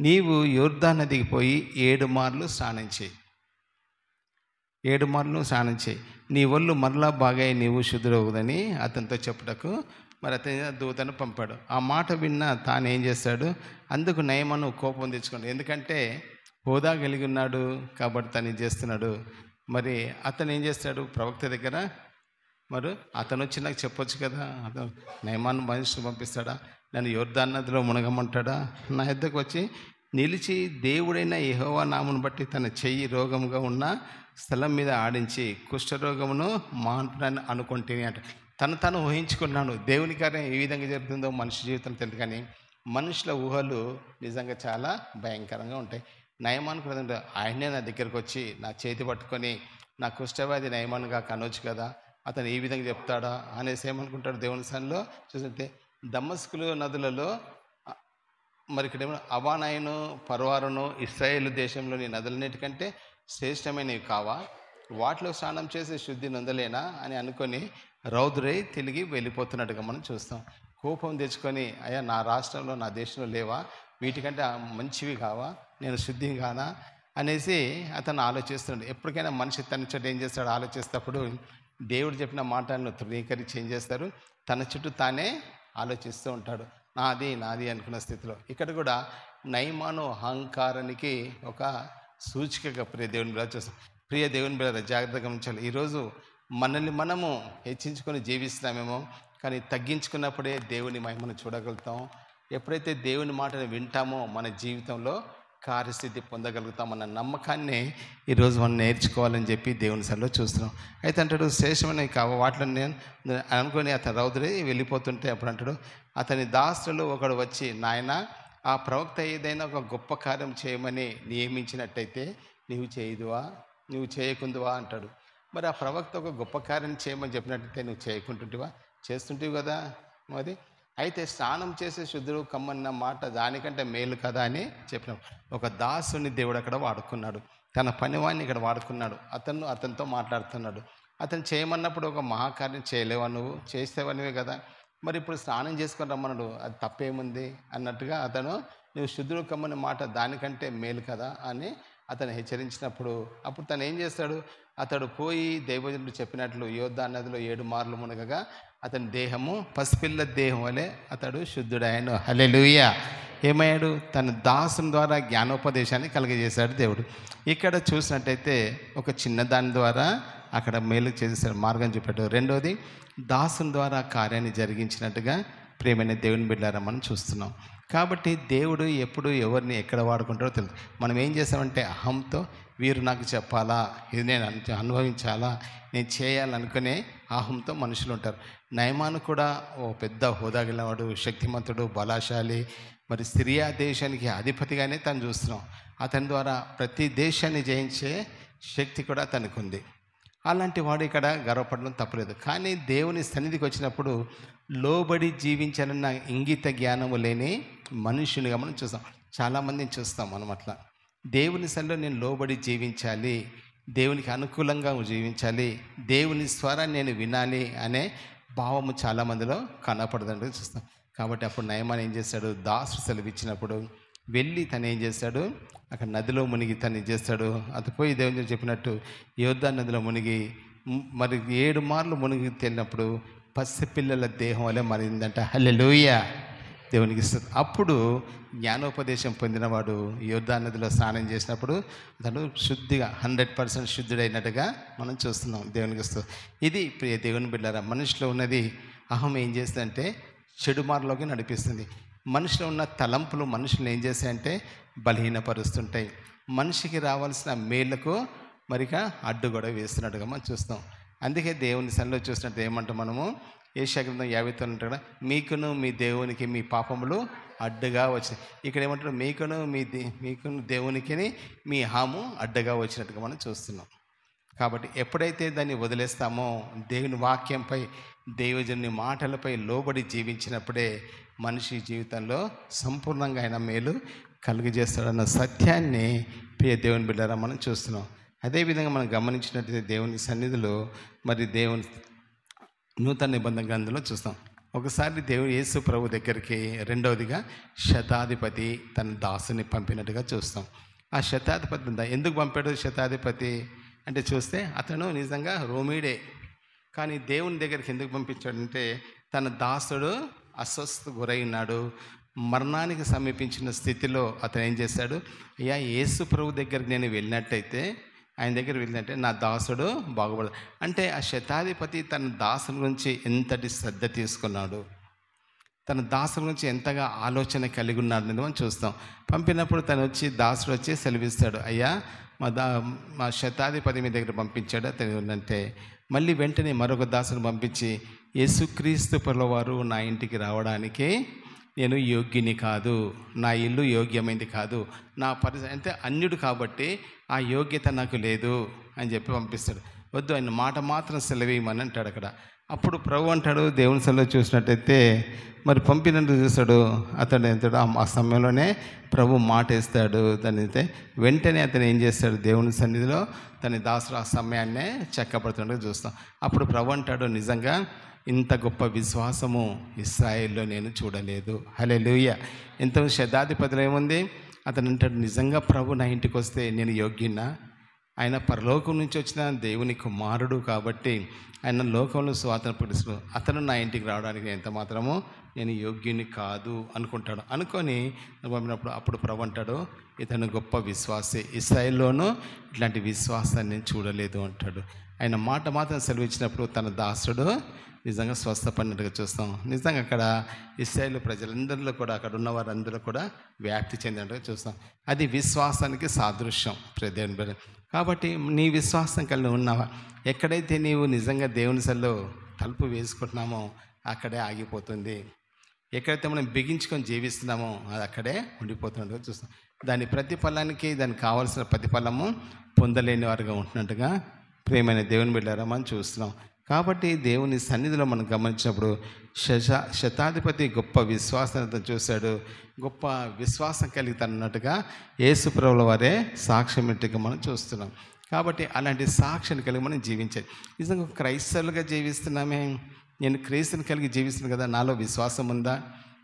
నీవు యోర్దాను నదికి పోయి 7 మార్లు స్నానం చేయి, 7 మార్లు స్నానం చేయి, నీ ఒళ్ళు మరలా బాగా నీవు శుద్ధుడవుదని అతనితో చెప్పుటకు మరి అతని దూతను పంపాడు. ఆ మాట విన్న తాను ఏం చేస్తాడు, అందుకు నయమాను కోపం తెచ్చుకోండి. ఎందుకంటే హోదా కలిగి ఉన్నాడు కాబట్టి తను చేస్తున్నాడు. మరి అతను ఏం చేస్తాడు ప్రవక్త దగ్గర, మరి అతను వచ్చి నాకు చెప్పొచ్చు కదా, అతను నయమాను మనిషిని పంపిస్తాడా, నన్ను యోర్దాను నదిలో మునగమంటాడా? నా యొద్దకు వచ్చి నిలిచి దేవుడైన యెహోవా నామమును బట్టి తన చెయ్యి రోగముగా ఉన్న స్థలం మీద ఆడించి కుష్ఠరోగమును మాన్పునని అనుకుంటేనే అంట. తను ఊహించుకున్నాను. దేవుని కార్యం ఏ విధంగా జరుగుతుందో మనిషి జీవితం తెలియదు, కానీ మనుషుల ఊహలు నిజంగా చాలా భయంకరంగా ఉంటాయి. నయమాను కూడా ఆయనే నా దగ్గరకు వచ్చి నా చేతి పట్టుకొని నా కుష్ఠవ్యాధి నయమానుగా కనవచ్చు కదా, అతను ఈ విధంగా చెప్తాడా అనేసి ఏమనుకుంటాడు దేవుని సన్నిధిలో చూస్తే. దమస్కులు నదులలో మరి ఇక్కడ ఏమన్నా అవానాయును పర్వారును ఇశ్రాయేలు దేశంలోని నదులన్నిటికంటే శ్రేష్టమైనవి కావా, వాటిలో స్నానం చేసి శుద్ధి నొందలేనా అని అనుకొని రౌద్రై తిరిగి వెళ్ళిపోతున్నట్టుగా మనం చూస్తాం. కోపం తెచ్చుకొని అయ్యా నా రాష్ట్రంలో నా దేశంలో లేవా, వీటికంటే మంచివి కావా, నేను శుద్ధి కానా అనేసి అతను ఆలోచిస్తున్నాడు. ఎప్పటికైనా మనిషి తన చుట్టూ ఏం చేస్తాడు ఆలోచిస్తేప్పుడు దేవుడు చెప్పిన మాటలను తృణీకరించి ఏం చేస్తారు, తన చుట్టూ తానే ఆలోచిస్తూ ఉంటాడు. నాది అనుకున్న స్థితిలో ఇక్కడ కూడా నయమాను అహంకారానికి ఒక సూచికగా ప్రియ దేవుని బిడ్డ చూస్తాం. ప్రియ దేవుని బిడ్డ జాగ్రత్తగా గమనించాలి. ఈరోజు మనల్ని మనము హెచ్చించుకొని జీవిస్తున్నామేమో, కానీ తగ్గించుకున్నప్పుడే దేవుని మహిమను చూడగలుగుతాం. ఎప్పుడైతే దేవుని మాటను వింటామో మన జీవితంలో కార్యస్థితి పొందగలుగుతామన్న నమ్మకాన్ని ఈరోజు మనం నేర్చుకోవాలని చెప్పి దేవుని సన్నిధిలో చూస్తున్నాం. అయితే అంటాడు శ్రేష్టమైనవి కావు వాటిలో నేను అనుకొని అతను రౌద్రై వెళ్ళిపోతుంటే అప్పుడు అంటాడు, అతని దాసులు ఒకడు వచ్చి నాయన ఆ ప్రవక్త ఏదైనా ఒక గొప్ప కార్యం చేయమని నియమించినట్టయితే నువ్వు చేయకుందువా అంటాడు. మరి ఆ ప్రవక్త ఒక గొప్ప కార్యం చేయమని చెప్పినట్టయితే నువ్వు చేయకుంటుంటివా, చేస్తుంటివి కదా మరి. అయితే స్నానం చేసే శుద్ధుడు కమ్మన్న మాట దానికంటే మేలు కదా అని చెప్పిన ఒక దాసుని దేవుడు అక్కడ వాడుకున్నాడు, తన పనివాడిని ఇక్కడ వాడుకున్నాడు. అతనితో మాట్లాడుతున్నాడు. అతను చేయమన్నప్పుడు ఒక మహాకార్యం చేయలేవా, నువ్వు చేసేవనివే కదా, మరి ఇప్పుడు స్నానం చేసుకొని రమ్మన్నాడు, అది తప్పేముంది అన్నట్టుగా అతను నువ్వు శుద్ధుడు కమ్మని మాట దానికంటే మేలు కదా అని అతను హెచ్చరించినప్పుడు అప్పుడు తను ఏం చేస్తాడు, అతడు పోయి దైవజనుడు చెప్పినట్లు యోర్దాను నదిలో 7 మార్లు మునగగా అతని దేహము పసిపిల్ల దేహం వలె అతడు శుద్ధుడాయను. హల్లెలూయా. ఏమయ్యాడు, తన దాసుని ద్వారా జ్ఞానోపదేశాన్ని కలుగజేశాడు దేవుడు. ఇక్కడ చూసినట్టయితే ఒక చిన్న దాని ద్వారా అక్కడ మేలు చేసేసాడు, మార్గం చూపాడు. రెండోది దాసుని ద్వారా కార్యాన్ని జరిగించినట్టుగా ప్రియమైన దేవుని బిడ్డలారా మనం చూస్తున్నాం. కాబట్టి దేవుడు ఎప్పుడు ఎవరిని ఎక్కడ వాడుకుంటారో తెలుసు. మనం ఏం చేస్తామంటే అహంతో వీరు నాకు చెప్పాలా, ఇది నేను అనుభవించాలా, నేను చేయాలనుకునే అహంతో మనుషులు ఉంటారు. నయమాను కూడా ఓ పెద్ద హోదా గలవాడు, శక్తిమంతుడు, బలశాలి, మరి సిరియా దేశానికి అధిపతిగానే తను చూస్తున్నాం. అతని ద్వారా ప్రతి దేశాన్ని జయించే శక్తి కూడా తనకు ఉంది. అలాంటి వాడు ఇక్కడ గర్వపడడం తప్పలేదు. కానీ దేవుని సన్నిధికి వచ్చినప్పుడు లోబడి జీవించాలన్న ఇంగిత జ్ఞానము లేని మనుషునిగా మనం చూస్తాం. చాలామందిని చూస్తాం మనం అట్లా. దేవుని సన్నిధిలో నేను లోబడి జీవించాలి, దేవునికి అనుకూలంగా జీవించాలి, దేవుని స్వరాన్ని నేను వినాలి అనే భావము చాలామందిలో కనపడదని చూస్తాం. కాబట్టి అప్పుడు నయమాన్ ఏం చేస్తాడు, దాసుడు సెలవిచ్చినప్పుడు వెళ్ళి తను ఏం చేస్తాడు, అక్కడ నదిలో మునిగి తను ఏం చేస్తాడు, అది పోయి దేవుని చెప్పినట్టు యోర్దాను నదిలో మునిగి మరి 7 మార్లు మునిగి తేలినప్పుడు పసిపిల్లల దేహం వల్ల మరిందంట. హల్లెలూయా, దేవునికి ఇస్తుంది. అప్పుడు జ్ఞానోపదేశం పొందినవాడు యోర్దాను నదిలో స్నానం చేసినప్పుడు తను శుద్ధిగా 100% శుద్ధుడైనట్టుగా మనం చూస్తున్నాం. దేవునికి ఇస్తుంది. ఇది ప్రియ దేవుని బిడ్డలారా, మనిషిలో ఉన్నది అహం ఏం చేస్తుందంటే చెడు మార్గంలోకి నడిపిస్తుంది. మనిషిలో ఉన్న తలంపులు మనుషులు ఏం చేస్తాయంటే బలహీనపరుస్తుంటాయి. మనిషికి రావాల్సిన మేళ్లకు మరిక అడ్డుగొడ వేస్తున్నట్టుగా మనం చూస్తాం. అందుకే దేవుని సన్నిధిలో చూసినట్టు ఏమంటాం మనము, యెషయా గ్రంథం 59 కదా, మీకును మీ దేవునికి మీ పాపములు అడ్డుగా వచ్చినాయి. ఇక్కడ ఏమంటారు, మీకును దేవునికి మీ హాము అడ్డుగా వచ్చినట్టుగా మనం చూస్తున్నాం. కాబట్టి ఎప్పుడైతే దాన్ని వదిలేస్తామో, దేవుని వాక్యంపై దైవజనుని మాటలపై లోబడి జీవించినప్పుడే మనిషి జీవితంలో సంపూర్ణంగా ఆయన మేలు కలుగజేస్తాడన్న సత్యాన్ని ప్రియ దేవుని బిడ్డలారా మనం చూస్తున్నాం. అదేవిధంగా మనం గమనించినట్లయితే దేవుని సన్నిధిలో మరి దేవుని నూతన నిబంధన గ్రంథంలో చూస్తాం. ఒకసారి దేవుడు యేసు ప్రభు దగ్గరికి రెండవదిగా శతాధిపతి తన దాసుని పంపినట్టుగా చూస్తాం. ఆ శతాధిపతి ఎందుకు పంపాడు శతాధిపతి అంటే చూస్తే అతను నిజంగా రోమీడే. కానీ దేవుని దగ్గరికి ఎందుకు పంపించాడంటే తన దాసుడు అస్వస్థ గురై ఉన్నాడు, మరణానికి సమీపించిన స్థితిలో అతను ఏం చేశాడు, అయ్యా యేసు ప్రభు దగ్గరికి నేను వెళ్ళినట్టయితే, ఆయన దగ్గర వెళ్ళినట్టే నా దాసుడు బాగుపడదు అంటే ఆ శతాధిపతి తన దాసుల గురించి ఎంతటి శ్రద్ధ తీసుకున్నాడు, తన దాసుల గురించి ఎంతగా ఆలోచన కలిగి ఉన్నాడు అనేది మనం చూస్తాం. పంపినప్పుడు తను వచ్చి దాసుడు వచ్చి సెలవిస్తాడు, అయ్యా మా శతాధిపతి మీ దగ్గర పంపించాడు అతను అంటే, మళ్ళీ వెంటనే మరొక దాసును పంపించి యేసుక్రీస్తు ప్రభువారు నా ఇంటికి రావడానికి నేను యోగ్యుని కాదు, నా ఇల్లు యోగ్యమైంది కాదు, నా పరిస్థితి అంటే అన్యుడు కాబట్టి ఆ యోగ్యత నాకు లేదు అని చెప్పి పంపిస్తాడు. వద్దు, ఆయన మాట మాత్రం సెలవేయమని అంటాడు అక్కడ. అప్పుడు ప్రభు అంటాడు, దేవుని సెలవు చూసినట్టయితే మరి పంపినట్టు చూస్తాడు అతడు ఎంతడు ఆ సమయంలోనే ప్రభు మాట వేస్తాడు. దాని అయితే వెంటనే అతను ఏం చేస్తాడు, దేవుని సన్నిధిలో తన దాసుడు ఆ సమయాన్నే చక్కబడుతున్నట్టు చూస్తాం. అప్పుడు ప్రభు అంటాడు, నిజంగా ఇంత గొప్ప విశ్వాసము ఇశ్రాయేల్లో నేను చూడలేదు. హల్లెలూయా. ఎంత శతాధిపతిలో ఏముంది, అతను అంటాడు, నిజంగా ప్రభు నా ఇంటికి వస్తే నేను యోగ్యున్నా, ఆయన పరలోకం నుంచి వచ్చిన దేవుని కుమారుడు కాబట్టి ఆయన లోకంలో స్వాతంత్రం ప్రకటిస్తూ అతను నా ఇంటికి రావడానికి ఎంత మాత్రమో నేను యోగ్యుని కాదు అనుకుంటాడు. అనుకొని పంపినప్పుడు అప్పుడు ప్రభు అంటాడు, ఇతను గొప్ప విశ్వాసే, ఇశ్రాయేల్లోనూ ఇట్లాంటి విశ్వాసాన్ని నేను చూడలేదు అంటాడు. ఆయన మాట మాత్రం సెలవిచ్చినప్పుడు తన దాసుడు నిజంగా స్వస్థపడినట్టుగా చూస్తాం. నిజంగా అక్కడ ఇశ్రాయేలు ప్రజలందరిలో కూడా అక్కడ ఉన్న వారందరూ కూడా వ్యాప్తి చెందినట్టుగా చూస్తాం. అది విశ్వాసానికి సాదృశ్యం దేవుని బిడ్డ. కాబట్టి నీ విశ్వాసం కలిగి ఉన్నావా, ఎక్కడైతే నీవు నిజంగా దేవుని సల్లో తలుపు వేసుకుంటున్నామో అక్కడే ఆగిపోతుంది. ఎక్కడైతే మనం బిగించుకొని జీవిస్తున్నామో అది అక్కడే ఉండిపోతున్నట్టుగా చూస్తాం. దాని ప్రతిఫలానికి దానికి కావాల్సిన ప్రతిఫలము పొందలేని వారుగా ఉంటున్నట్టుగా ప్రియమైన దేవుని బిడ్డలారా మనం చూస్తున్నాం. కాబట్టి దేవుని సన్నిధిలో మనం గమనించినప్పుడు శతాధిపతి గొప్ప విశ్వాసాన్ని చూశాడు, గొప్ప విశ్వాసం కలిగితన్నట్టుగా యేసు ప్రభువుల వారే సాక్ష్యం ఇట్టుగా మనం చూస్తున్నాం. కాబట్టి అలాంటి సాక్ష్యాన్ని కలిగి మనం జీవించాలి. నిజంగా క్రైస్తవులుగా జీవిస్తున్నామే, నేను క్రీస్తుని కలిగి జీవిస్తున్నాను కదా, నాలో విశ్వాసం ఉందా,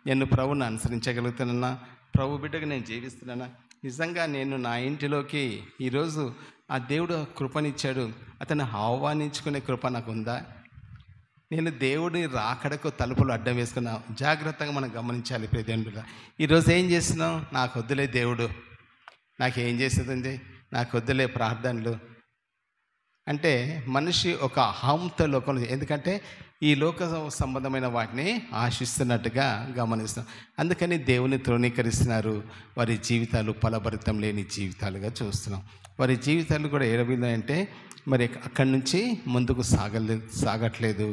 నేను ప్రభువుని అనుసరించగలుగుతున్నానా, ప్రభు బిడ్డగా నేను జీవిస్తున్నానా, నిజంగా నేను నా ఇంటిలోకి ఈరోజు ఆ దేవుడు కృపనిచ్చాడు, అతను ఆహ్వానించుకునే కృప నాకు ఉందా, నేను దేవుడి రాకడకు తలుపులు అడ్డం వేసుకున్నా. జాగ్రత్తగా మనం గమనించాలి ప్రియదేవుని. ఈరోజు ఏం చేస్తున్నాం, నాకు వద్దులే దేవుడు, నాకేం చేసేది, నాకు వద్దులే ప్రార్థనలు అంటే మనిషి ఒక అహంతో లోకంలో, ఎందుకంటే ఈ లోక సంబంధమైన వాటిని ఆశిస్తున్నట్టుగా గమనిస్తాం. అందుకని దేవుని తృణీకరిస్తున్నారు. వారి జీవితాలు ఫలభరితం లేని జీవితాలుగా చూస్తున్నాం. వారి జీవితాలు కూడా ఏడవిందంటే మరి అక్కడి నుంచి ముందుకు సాగట్లేదు,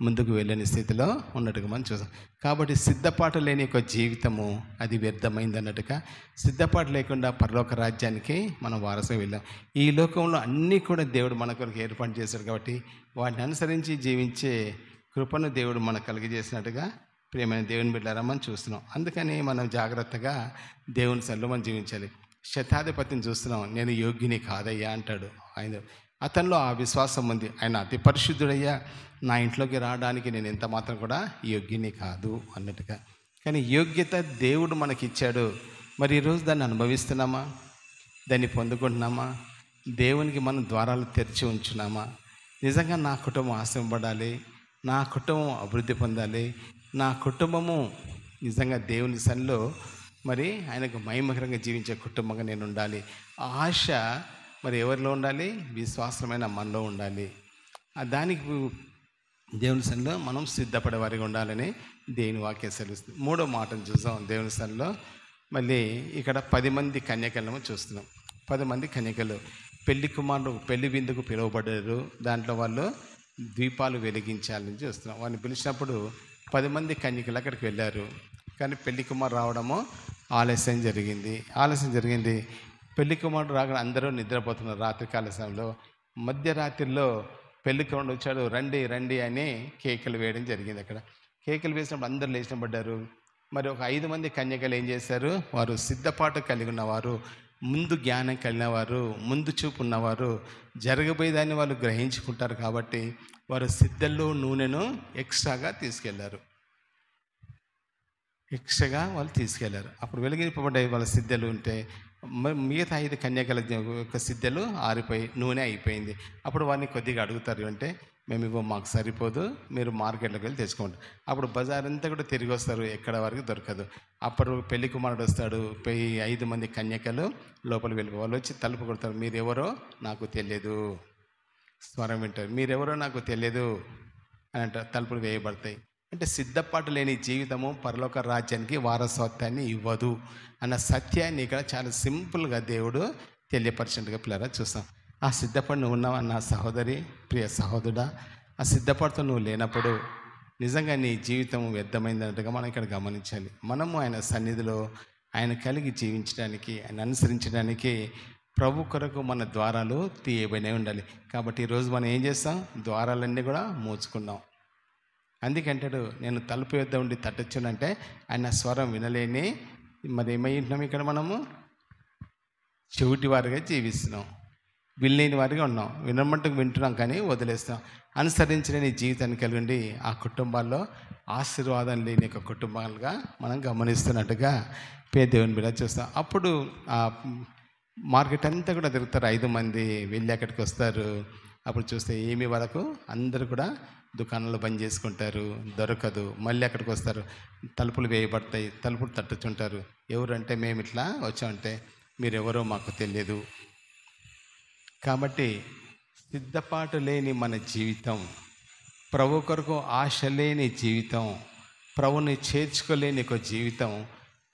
ముందుకు వెళ్ళని స్థితిలో ఉన్నట్టుగా మనం చూస్తాం. కాబట్టి సిద్ధపాటు లేని ఒక జీవితము అది వ్యర్థమైంది అన్నట్టుగా, సిద్ధపాటు లేకుండా పరలోక రాజ్యానికి మనం వారసుగా వెళ్ళాం. ఈ లోకంలో అన్నీ కూడా దేవుడు మన కొరకు ఏర్పాటు చేశాడు కాబట్టి వాటిని అనుసరించి జీవించే కృపను దేవుడు మనకు కలిగజేసినట్టుగా ప్రియమైన దేవుని బిడ్డలారా మనం చూస్తున్నాం. అందుకని మనం జాగ్రత్తగా దేవుని సన్నిధిలో మనం జీవించాలి. శతాధిపతిని చూస్తున్నాం, నేను యోగ్యుని కాదయ్యా అంటాడు. అతనిలో ఆ విశ్వాసం ఉంది, ఆయన అతి పరిశుద్ధుడయ్యా, నా ఇంట్లోకి రావడానికి నేను ఎంత మాత్రం కూడా యోగ్యుని కాదు అన్నట్టుగా. కానీ యోగ్యత దేవుడు మనకిచ్చాడు. మరి ఈరోజు దాన్ని అనుభవిస్తున్నామా? దాన్ని పొందుకుంటున్నామా? దేవునికి మనం ద్వారాలు తెరిచి ఉంచున్నామా? నిజంగా నా కుటుంబం ఆశింపబడాలి, నా కుటుంబం అభివృద్ధి పొందాలి, నా కుటుంబము నిజంగా దేవుని సన్నిధిలో మరి ఆయనకు మహిమకరంగా జీవించే కుటుంబంగా నేను ఉండాలి. ఆ ఆశ మరి ఎవరిలో ఉండాలి? విశ్వాసమైన మనలో ఉండాలి. దానికి దేవుని సన్నిధిలో మనం సిద్ధపడే వారిగా ఉండాలని దేవుని వాక్యం సెలవుస్తుంది. మూడో మాటను చూసాం దేవుని సన్నిధిలో. మళ్ళీ ఇక్కడ 10 మంది కన్యకలను చూస్తున్నాం. 10 మంది కన్యకలు పెళ్లి కుమారుడు పెళ్లి విందుకు పిలువబడ్డారు. దాంట్లో వాళ్ళు దీపాలు వెలిగించాలని చూస్తున్నాం. వాళ్ళని పిలిచినప్పుడు 10 మంది కన్యకలు అక్కడికి వెళ్ళారు. కానీ పెళ్లి కుమారుడు రావడము ఆలస్యం జరిగింది. పెళ్లి కుమారుడు రాగానే అందరూ నిద్రపోతున్నారు. రాత్రికాల సమయంలో మధ్యరాత్రిలో పెళ్లి కుమారుడు వచ్చాడు, రండి రండి అని కేకలు వేయడం జరిగింది. అక్కడ కేకలు వేసినప్పుడు అందరూ లేచిన పడ్డారు. మరి ఒక 5 మంది కన్యకలు ఏం చేశారు? వారు సిద్ధపాటు కలిగి ఉన్నవారు, ముందు జ్ఞానం కలిగినవారు, ముందు చూపు ఉన్నవారు, జరగబోయేదాన్ని వాళ్ళు గ్రహించుకుంటారు. కాబట్టి వారు సిద్ధల్లో నూనెను ఎక్స్ట్రాగా వాళ్ళు తీసుకెళ్లారు. అప్పుడు వెలిగింపబడ్డాయి వాళ్ళ సిద్ధలు ఉంటే మిగతా 5 కన్యకల యొక్క సిద్ధలు ఆరిపోయి నూనె అయిపోయింది. అప్పుడు వారిని కొద్దిగా అడుగుతారు, అంటే మేము ఇవ్వ, మాకు సరిపోదు, మీరు మార్కెట్లోకి వెళ్ళి తెచ్చుకోండి. అప్పుడు బజార్ అంతా కూడా తిరిగి వస్తారు, ఎక్కడ వరకు దొరకదు. అప్పుడు పెళ్లి కుమారుడు వస్తాడు, 5 మంది కన్యకలు లోపల వెళ్ళిపో. వాళ్ళు వచ్చి తలుపు కొడతారు, మీరెవరో నాకు తెలియదు. స్వరం వింటారు, మీరెవరో నాకు తెలియదు అని అంటారు. తలుపులు వేయబడతాయి. అంటే సిద్ధపాటు లేని జీవితము పరలోక రాజ్యానికి వారసత్వాన్ని ఇవ్వదు అన్న సత్యాన్ని ఇక్కడ చాలా సింపుల్గా దేవుడు తెలియపరిచినట్టుగా పిల్లరా చూస్తాం. ఆ సిద్ధపాటు నువ్వు ఉన్నావా నా సహోదరి, ప్రియ సహోదరుడా? ఆ సిద్ధపాటుతో నువ్వు లేనప్పుడు నిజంగా నీ జీవితం వ్యర్థమైందన్నట్టుగా మనం ఇక్కడ గమనించాలి. మనము ఆయన సన్నిధిలో ఆయన కలిగి జీవించడానికి, ఆయన అనుసరించడానికి ప్రభు కొరకు మన ద్వారాలు తీయబడి ఉండాలి. కాబట్టి ఈరోజు మనం ఏం చేస్తాం? ద్వారాలన్నీ కూడా మూసుకున్నాం. అందుకంటాడు, నేను తలుపు యొద్ద ఉండి తట్టొచ్చునంటే ఆయన స్వరం వినలేని మరి ఏమైంటున్నాం? ఇక్కడ మనము చెవిటి వారిగా జీవిస్తున్నాం, వినలేని వారిగా ఉన్నాం. వినమంటూ వింటున్నాం కానీ వదిలేస్తున్నాం. అనుసరించిన నీ జీవితాన్ని కలిగి ఆ కుటుంబాల్లో ఆశీర్వాదం లేని ఒక కుటుంబాలుగా మనం గమనిస్తున్నట్టుగా దేవుని బిడ్డ చూస్తాం. అప్పుడు ఆ మార్కెట్ అంతా కూడా తిరుగుతారు. 5 మంది వెళ్ళి అక్కడికి వస్తారు. అప్పుడు చూస్తే ఏమి వరకు అందరూ కూడా దుకాణాలు బంద్ చేసుకుంటారు, దొరకదు. మళ్ళీ అక్కడికి వస్తారు, తలుపులు వేయబడతాయి, తలుపులు తట్టుచుంటారు. ఎవరంటే మేము ఇట్లా వచ్చామంటే మీరెవరో మాకు తెలియదు. కాబట్టి సిద్ధపాటు లేని మన జీవితం, ప్రభు కొరకు ఆశ లేని జీవితం, ప్రభుని చేర్చుకోలేని ఒక జీవితం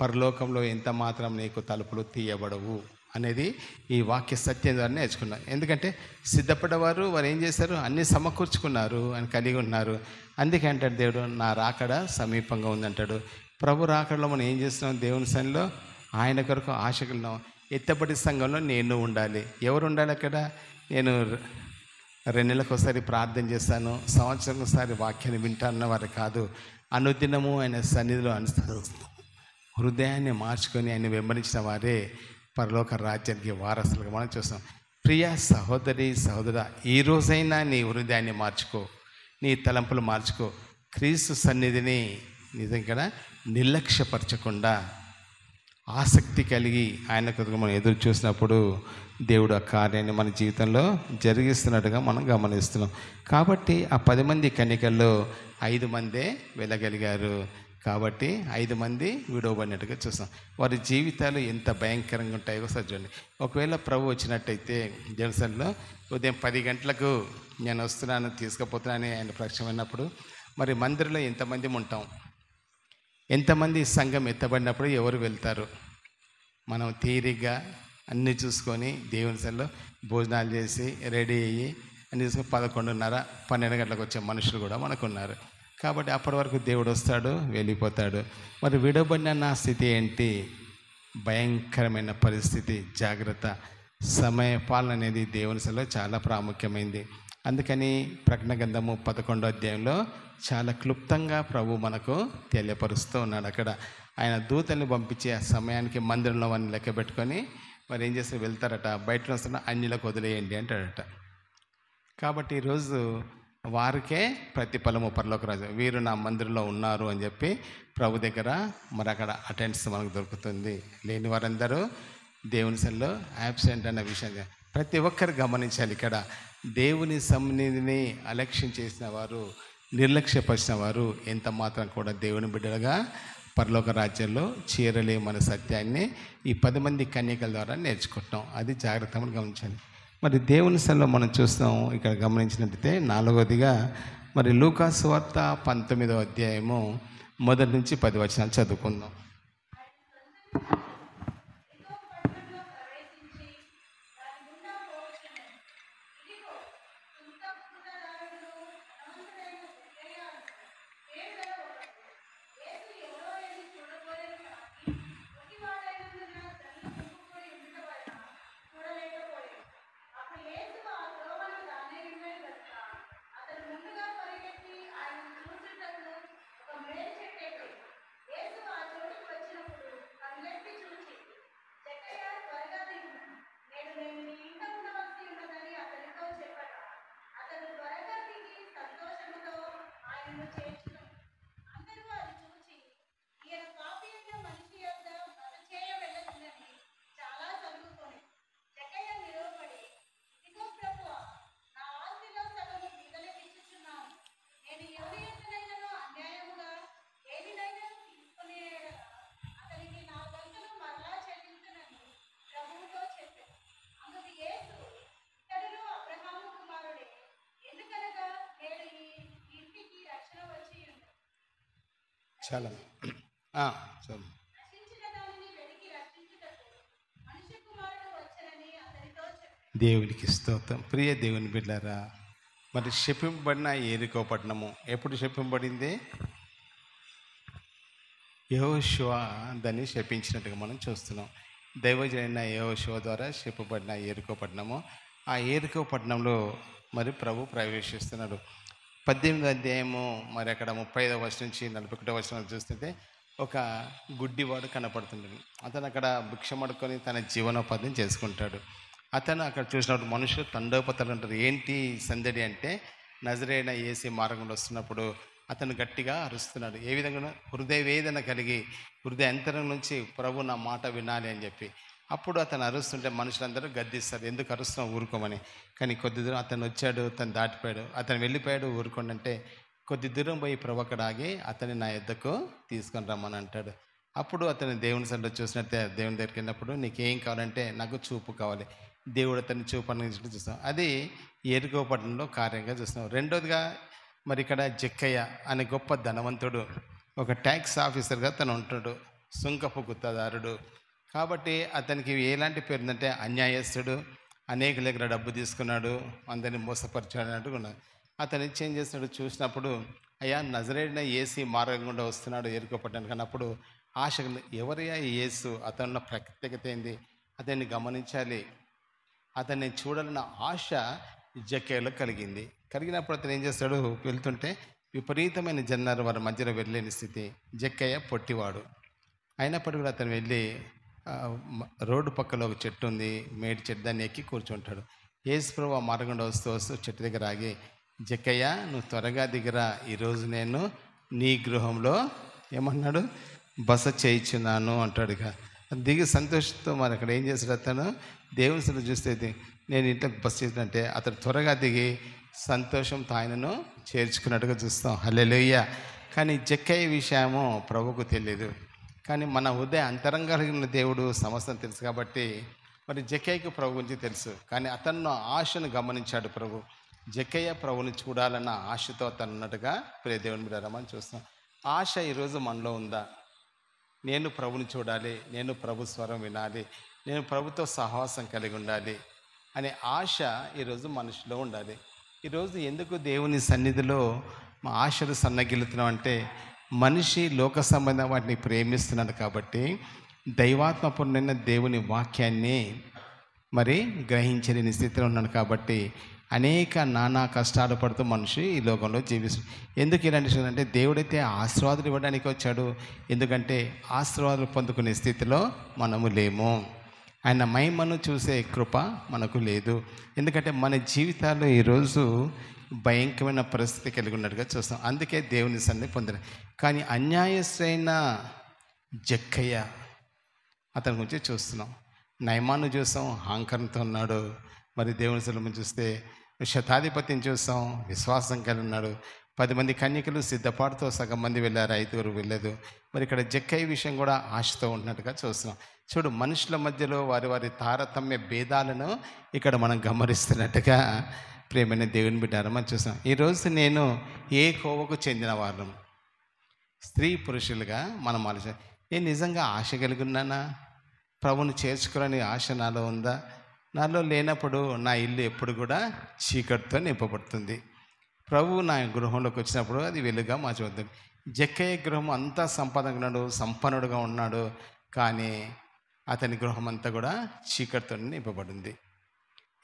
పరలోకంలో ఎంత మాత్రం నీకు తలుపులు తీయబడవు అనేది ఈ వాక్య సత్యం ద్వారా నేర్చుకున్నాం. ఎందుకంటే సిద్ధపడ్డవారు వారు ఏం చేశారు? అన్నీ సమకూర్చుకున్నారు, అని కలిగి ఉన్నారు. అందుకే అంటాడు దేవుడు, నా రాకడ సమీపంగా ఉందంటాడు. ప్రభు రాకడలో మనం ఏం చేస్తున్నాం? దేవుని సన్నిధిలో ఆయన కొరకు ఆశకున్నాం. ఎత్తబడి సంఘంలో నేను ఉండాలి. ఎవరు ఉండాలి అక్కడ? నేను 2 నెలలకు ఒకసారి ప్రార్థన చేస్తాను, సంవత్సరం ఒకసారి వాక్యాన్ని వింటానన్న వారు కాదు. అనుదినము ఆయన సన్నిధిలో హృదయాన్ని మార్చుకొని ఆయన వెంబడించిన వారే పరలోక రాజ్యానికి వారసులుగా మనం చూస్తాం. ప్రియ సహోదరి సహోదరా, ఈ రోజైనా నీ హృదయాన్ని మార్చుకో, నీ తలంపులు మార్చుకో. క్రీస్తు సన్నిధిని నిజంగా నిర్లక్ష్యపరచకుండా ఆసక్తి కలిగి ఆయన కొరకు మనం ఎదురు చూసినప్పుడు దేవుడు ఆ కార్యాన్ని మన జీవితంలో జరిగిస్తున్నట్టుగా మనం గమనిస్తున్నాం. కాబట్టి ఆ 10 మంది కన్యకల్లో 5 మందే వెళ్ళగలిగారు. కాబట్టి 5 మంది విడవబడినట్టుగా చూస్తాం. వారి జీవితాలు ఎంత భయంకరంగా ఉంటాయో ఒకసారి చూడండి. ఒకవేళ ప్రభు వచ్చినట్టయితే జెరూసలేంలో ఉదయం 10 గంటలకు నేను వస్తున్నాను, తీసుకుపోతున్నాను ఆయన ప్రత్యక్షమైనప్పుడు మరి మందిరంలో ఎంతమంది ఉంటాం? ఎంతమంది సంఘం ఎత్తబడినప్పుడు ఎవరు వెళ్తారు? మనం తీరిగ్గా అన్నీ చూసుకొని దేవుని సన్నిధిలో భోజనాలు చేసి రెడీ అయ్యి అన్నీ చూసుకొని 11:30, 12 గంటలకు వచ్చే మనుషులు కూడా మనకు ఉన్నారు. కాబట్టి అప్పటి వరకు దేవుడు వస్తాడు, వెళ్ళిపోతాడు. మరి విడవబడిన నా స్థితి ఏంటి? భయంకరమైన పరిస్థితి. జాగ్రత్త. సమయ పాలన అనేది దేవుని సన్నిధిలో చాలా ప్రాముఖ్యమైంది. అందుకని ప్రకటన గ్రంథము 11వ అధ్యాయంలో చాలా క్లుప్తంగా ప్రభు మనకు తెలియపరుస్తూ ఉన్నాడు. అక్కడ ఆయన దూతల్ని పంపించి ఆ సమయానికి మందిరంలో వారిని లెక్క పెట్టుకొని మరి ఏం చేస్తే వెళ్తారట, బయట వస్తున్న అన్యులకు వదిలేయండి అంటాడట. కాబట్టి ఈరోజు వారికే ప్రతిఫలము పరలోక రాజు, వీరు నా మందిరంలో ఉన్నారు అని చెప్పి ప్రభు దగ్గర మరి అక్కడ అటెండెన్స్ మనకు దొరుకుతుంది. లేని వారందరూ దేవుని సన్నిధిలో యాబ్సెంట్ అన్న విషయంగా ప్రతి ఒక్కరు గమనించాలి. ఇక్కడ దేవుని సన్నిధిని అలక్ష్యం చేసిన వారు, నిర్లక్ష్యపరిచిన వారు ఎంత మాత్రం కూడా దేవుని బిడ్డలుగా పరలోక రాజ్యంలో చేరలేమనే సత్యాన్ని ఈ 10 మంది కన్యకల ద్వారా నేర్చుకుంటాం. అది జాగ్రత్తగా గమనించాలి. మరి దేవుని సన్నిధిలో మనం చూస్తాం. ఇక్కడ గమనించినట్లయితే 4వదిగా మరి లూకా సువార్త 19వ అధ్యాయము 1 నుంచి 10 వచనాలు చదువుకుందాం. చాలా చాలు. దేవునికి స్తోత్రం. ప్రియ దేవుని బిడ్డారా, మరి శపింపబడిన యెరికో పట్టణము ఎప్పుడు శపింపబడింది? యెహోషువ దాన్ని శపించినట్టుగా మనం చూస్తున్నాం. దైవజనైన యెహోషువ ద్వారా శపింపబడిన యెరికో పట్టణము. ఆ యెరికో పట్టణంలో మరి ప్రభు ప్రవేశిస్తున్నాడు. 18వ అధ్యాయము మరి అక్కడ 35వ వచనం నుంచి 41వ వచనం చూస్తుంటే ఒక గుడ్డివాడు కనపడుతుంటాడు. అతను అక్కడ భిక్షం అడుక్కొని తన జీవనోపాధిని చేసుకుంటాడు. అతను అక్కడ చూసినప్పుడు మనుషులు తండోపతలు అంటారు. ఏంటి సందడి అంటే, నజరేయుడైన యేసు మార్గంలో వస్తున్నప్పుడు అతను గట్టిగా అరుస్తున్నాడు. ఏ విధంగా? హృదయ వేదన కలిగి హృదయ అంతరం నుంచి ప్రభు నా మాట వినాలి అని చెప్పి. అప్పుడు అతను అరుస్తుంటే మనుషులందరూ గద్దిస్తారు, ఎందుకు అరుస్తున్నావు, ఊరుకోమని. కానీ కొద్ది దూరం అతను వచ్చాడు, తను దాటిపోయాడు, అతను వెళ్ళిపోయాడు, ఊరుకోండి అంటే కొద్ది దూరం పోయి ప్రభు అక్కడ ఆగి అతన్ని నా యొద్దకు తీసుకొని రమ్మని అంటాడు. అప్పుడు అతను దేవుని సన్నిధిలో చూసినట్టే దేవుని దగ్గరికి వెళ్ళినప్పుడు నీకేం కావాలంటే నాకు చూపు కావాలి. దేవుడు అతన్ని చూపు అనేది చూస్తాం. అది యెరికో పట్టణంలో కార్యంగా చూస్తున్నాం. రెండోదిగా మరి ఇక్కడ జక్కయ్య అనే గొప్ప ధనవంతుడు, ఒక ట్యాక్స్ ఆఫీసర్గా తను ఉంటాడు, సుంకపు గుత్తదారుడు. కాబట్టి అతనికి ఎలాంటి పేరు ఉందంటే అన్యాయస్తుడు, అనేక దగ్గర డబ్బు తీసుకున్నాడు, అందరినీ మోసపరిచాడు అన్నట్టుగా ఉన్నాడు. అతను ఏం చేస్తున్నాడు, చూసినప్పుడు అయ్యా నజరేయుడైన యేసు మార్గం గుండా వస్తున్నాడు యెరికో పట్టణానికి అన్నప్పుడు ఆశ, ఎవరయ్యా యేసు, అతనున్న ప్రత్యేకత ఏంది, అతన్ని గమనించాలి, అతన్ని చూడాలన్న ఆశ జక్కయ్యలో కలిగినప్పుడు అతను ఏం చేస్తాడు, వెళ్తుంటే విపరీతమైన జనాలు వారి మధ్యలో వెళ్ళలేని స్థితి. జక్కయ్య పొట్టివాడు అయినప్పటికీ కూడా అతను వెళ్ళి రోడ్డు పక్కలో ఒక చెట్టు ఉంది, మేడి చెట్టు, దాన్ని ఎక్కి కూర్చుంటాడు. యేసు ప్రభు ఆ మార్గం వస్తూ చెట్టు దగ్గర ఆగి, జక్కయ్య నువ్వు త్వరగా దిగరా, ఈరోజు నేను నీ గృహంలో ఏమన్నాడు, బస చేయించున్నాను అంటాడు. ఇక దిగి సంతోషంతో మరి అక్కడ ఏం చేస్తాడు, అతను దేవుని సన్నిధిలో చూస్తే నేను ఇంట్లోకి బస చేసినంటే అతను త్వరగా దిగి సంతోషంతో ఆయనను చేర్చుకున్నట్టుగా చూస్తాం. హల్లెలూయా. కానీ జక్కయ్య విషయము ప్రభువుకు తెలియదు. కానీ మన హృదయ అంతరంగాలు ఉన్న దేవుడు సమస్తం తెలుసు కాబట్టి మరి జక్కయ్యకు ప్రభు గురించి తెలుసు. కానీ అతను ఆశను గమనించాడు ప్రభు. జక్కయ్య ప్రభుని చూడాలన్న ఆశతో అతను ఉన్నట్టుగా ప్రియ దేవుని మీద రమ్మని చూస్తాం. ఆశ ఈరోజు మనలో ఉందా? నేను ప్రభుని చూడాలి, నేను ప్రభు స్వరం వినాలి, నేను ప్రభుతో సహవాసం కలిగి ఉండాలి అనే ఆశ ఈరోజు మనిషిలో ఉండాలి. ఈరోజు ఎందుకు దేవుని సన్నిధిలో మా ఆశలు సన్నగిలుతున్నాం అంటే, మనిషి లోక సంబంధం వాటిని ప్రేమిస్తున్నాడు కాబట్టి, దైవాత్మపూర్ణమైన దేవుని వాక్యాన్ని మరి గ్రహించలేని స్థితిలో ఉన్నాడు కాబట్టి అనేక నానా కష్టాలు పడుతూ మనిషి ఈ లోకంలో జీవిస్తుంది. ఎందుకు ఇలాంటి విషయం అంటే దేవుడైతే ఆశీర్వాదాలు ఇవ్వడానికి వచ్చాడు. ఎందుకంటే ఆశీర్వాదాలు పొందుకునే స్థితిలో మనము లేము. ఆయన మహిమను చూసే కృప మనకు లేదు. ఎందుకంటే మన జీవితాల్లో ఈరోజు భయంకరమైన పరిస్థితి కలిగి ఉన్నట్టుగా చూస్తాం. అందుకే దేవుని సన్నిధి పొందిన. కానీ అన్యాయస్తుడైన జక్కయ్య అతని గురించి చూస్తున్నాం. నయమాను చూస్తాం, అహంకారంతో ఉన్నాడు. మరి దేవుని సన్నిధిని చూస్తే శతాధిపతిని చూస్తాం, విశ్వాసం కలిగి ఉన్నాడు. 10 మంది కన్యకలు సిద్ధపాటుతో సగం మంది వెళ్ళారు, 5 వెళ్ళలేదు. మరి ఇక్కడ జక్కయ్య విషయం కూడా ఆశతో ఉన్నట్టుగా చూస్తున్నాం. చూడు, మనుషుల మధ్యలో వారి వారి తారతమ్య భేదాలను ఇక్కడ మనం గమనిస్తున్నట్టుగా ప్రేమైన దేవుని బిడ్డారా మనం చూస్తాం. ఈరోజు నేను ఏ కోవకు చెందిన వారు, స్త్రీ పురుషులుగా మనం ఆలోచన, నేను నిజంగా ఆశ కలిగి ఉన్నానా? ప్రభువుని చేర్చుకోవాలని ఆశ నాలో ఉందా? నాలో లేనప్పుడు నా ఇల్లు ఎప్పుడు కూడా చీకటితో నింపబడుతుంది. ప్రభువు నా గృహంలోకి వచ్చినప్పుడు అది వెలుగుగా మార్చబడుతుంది. జక్కయ్య గృహం అంతా సంపదగా సంపన్నుడుగా ఉన్నాడు, కానీ అతని గృహం అంతా కూడా చీకటితో నింపబడింది.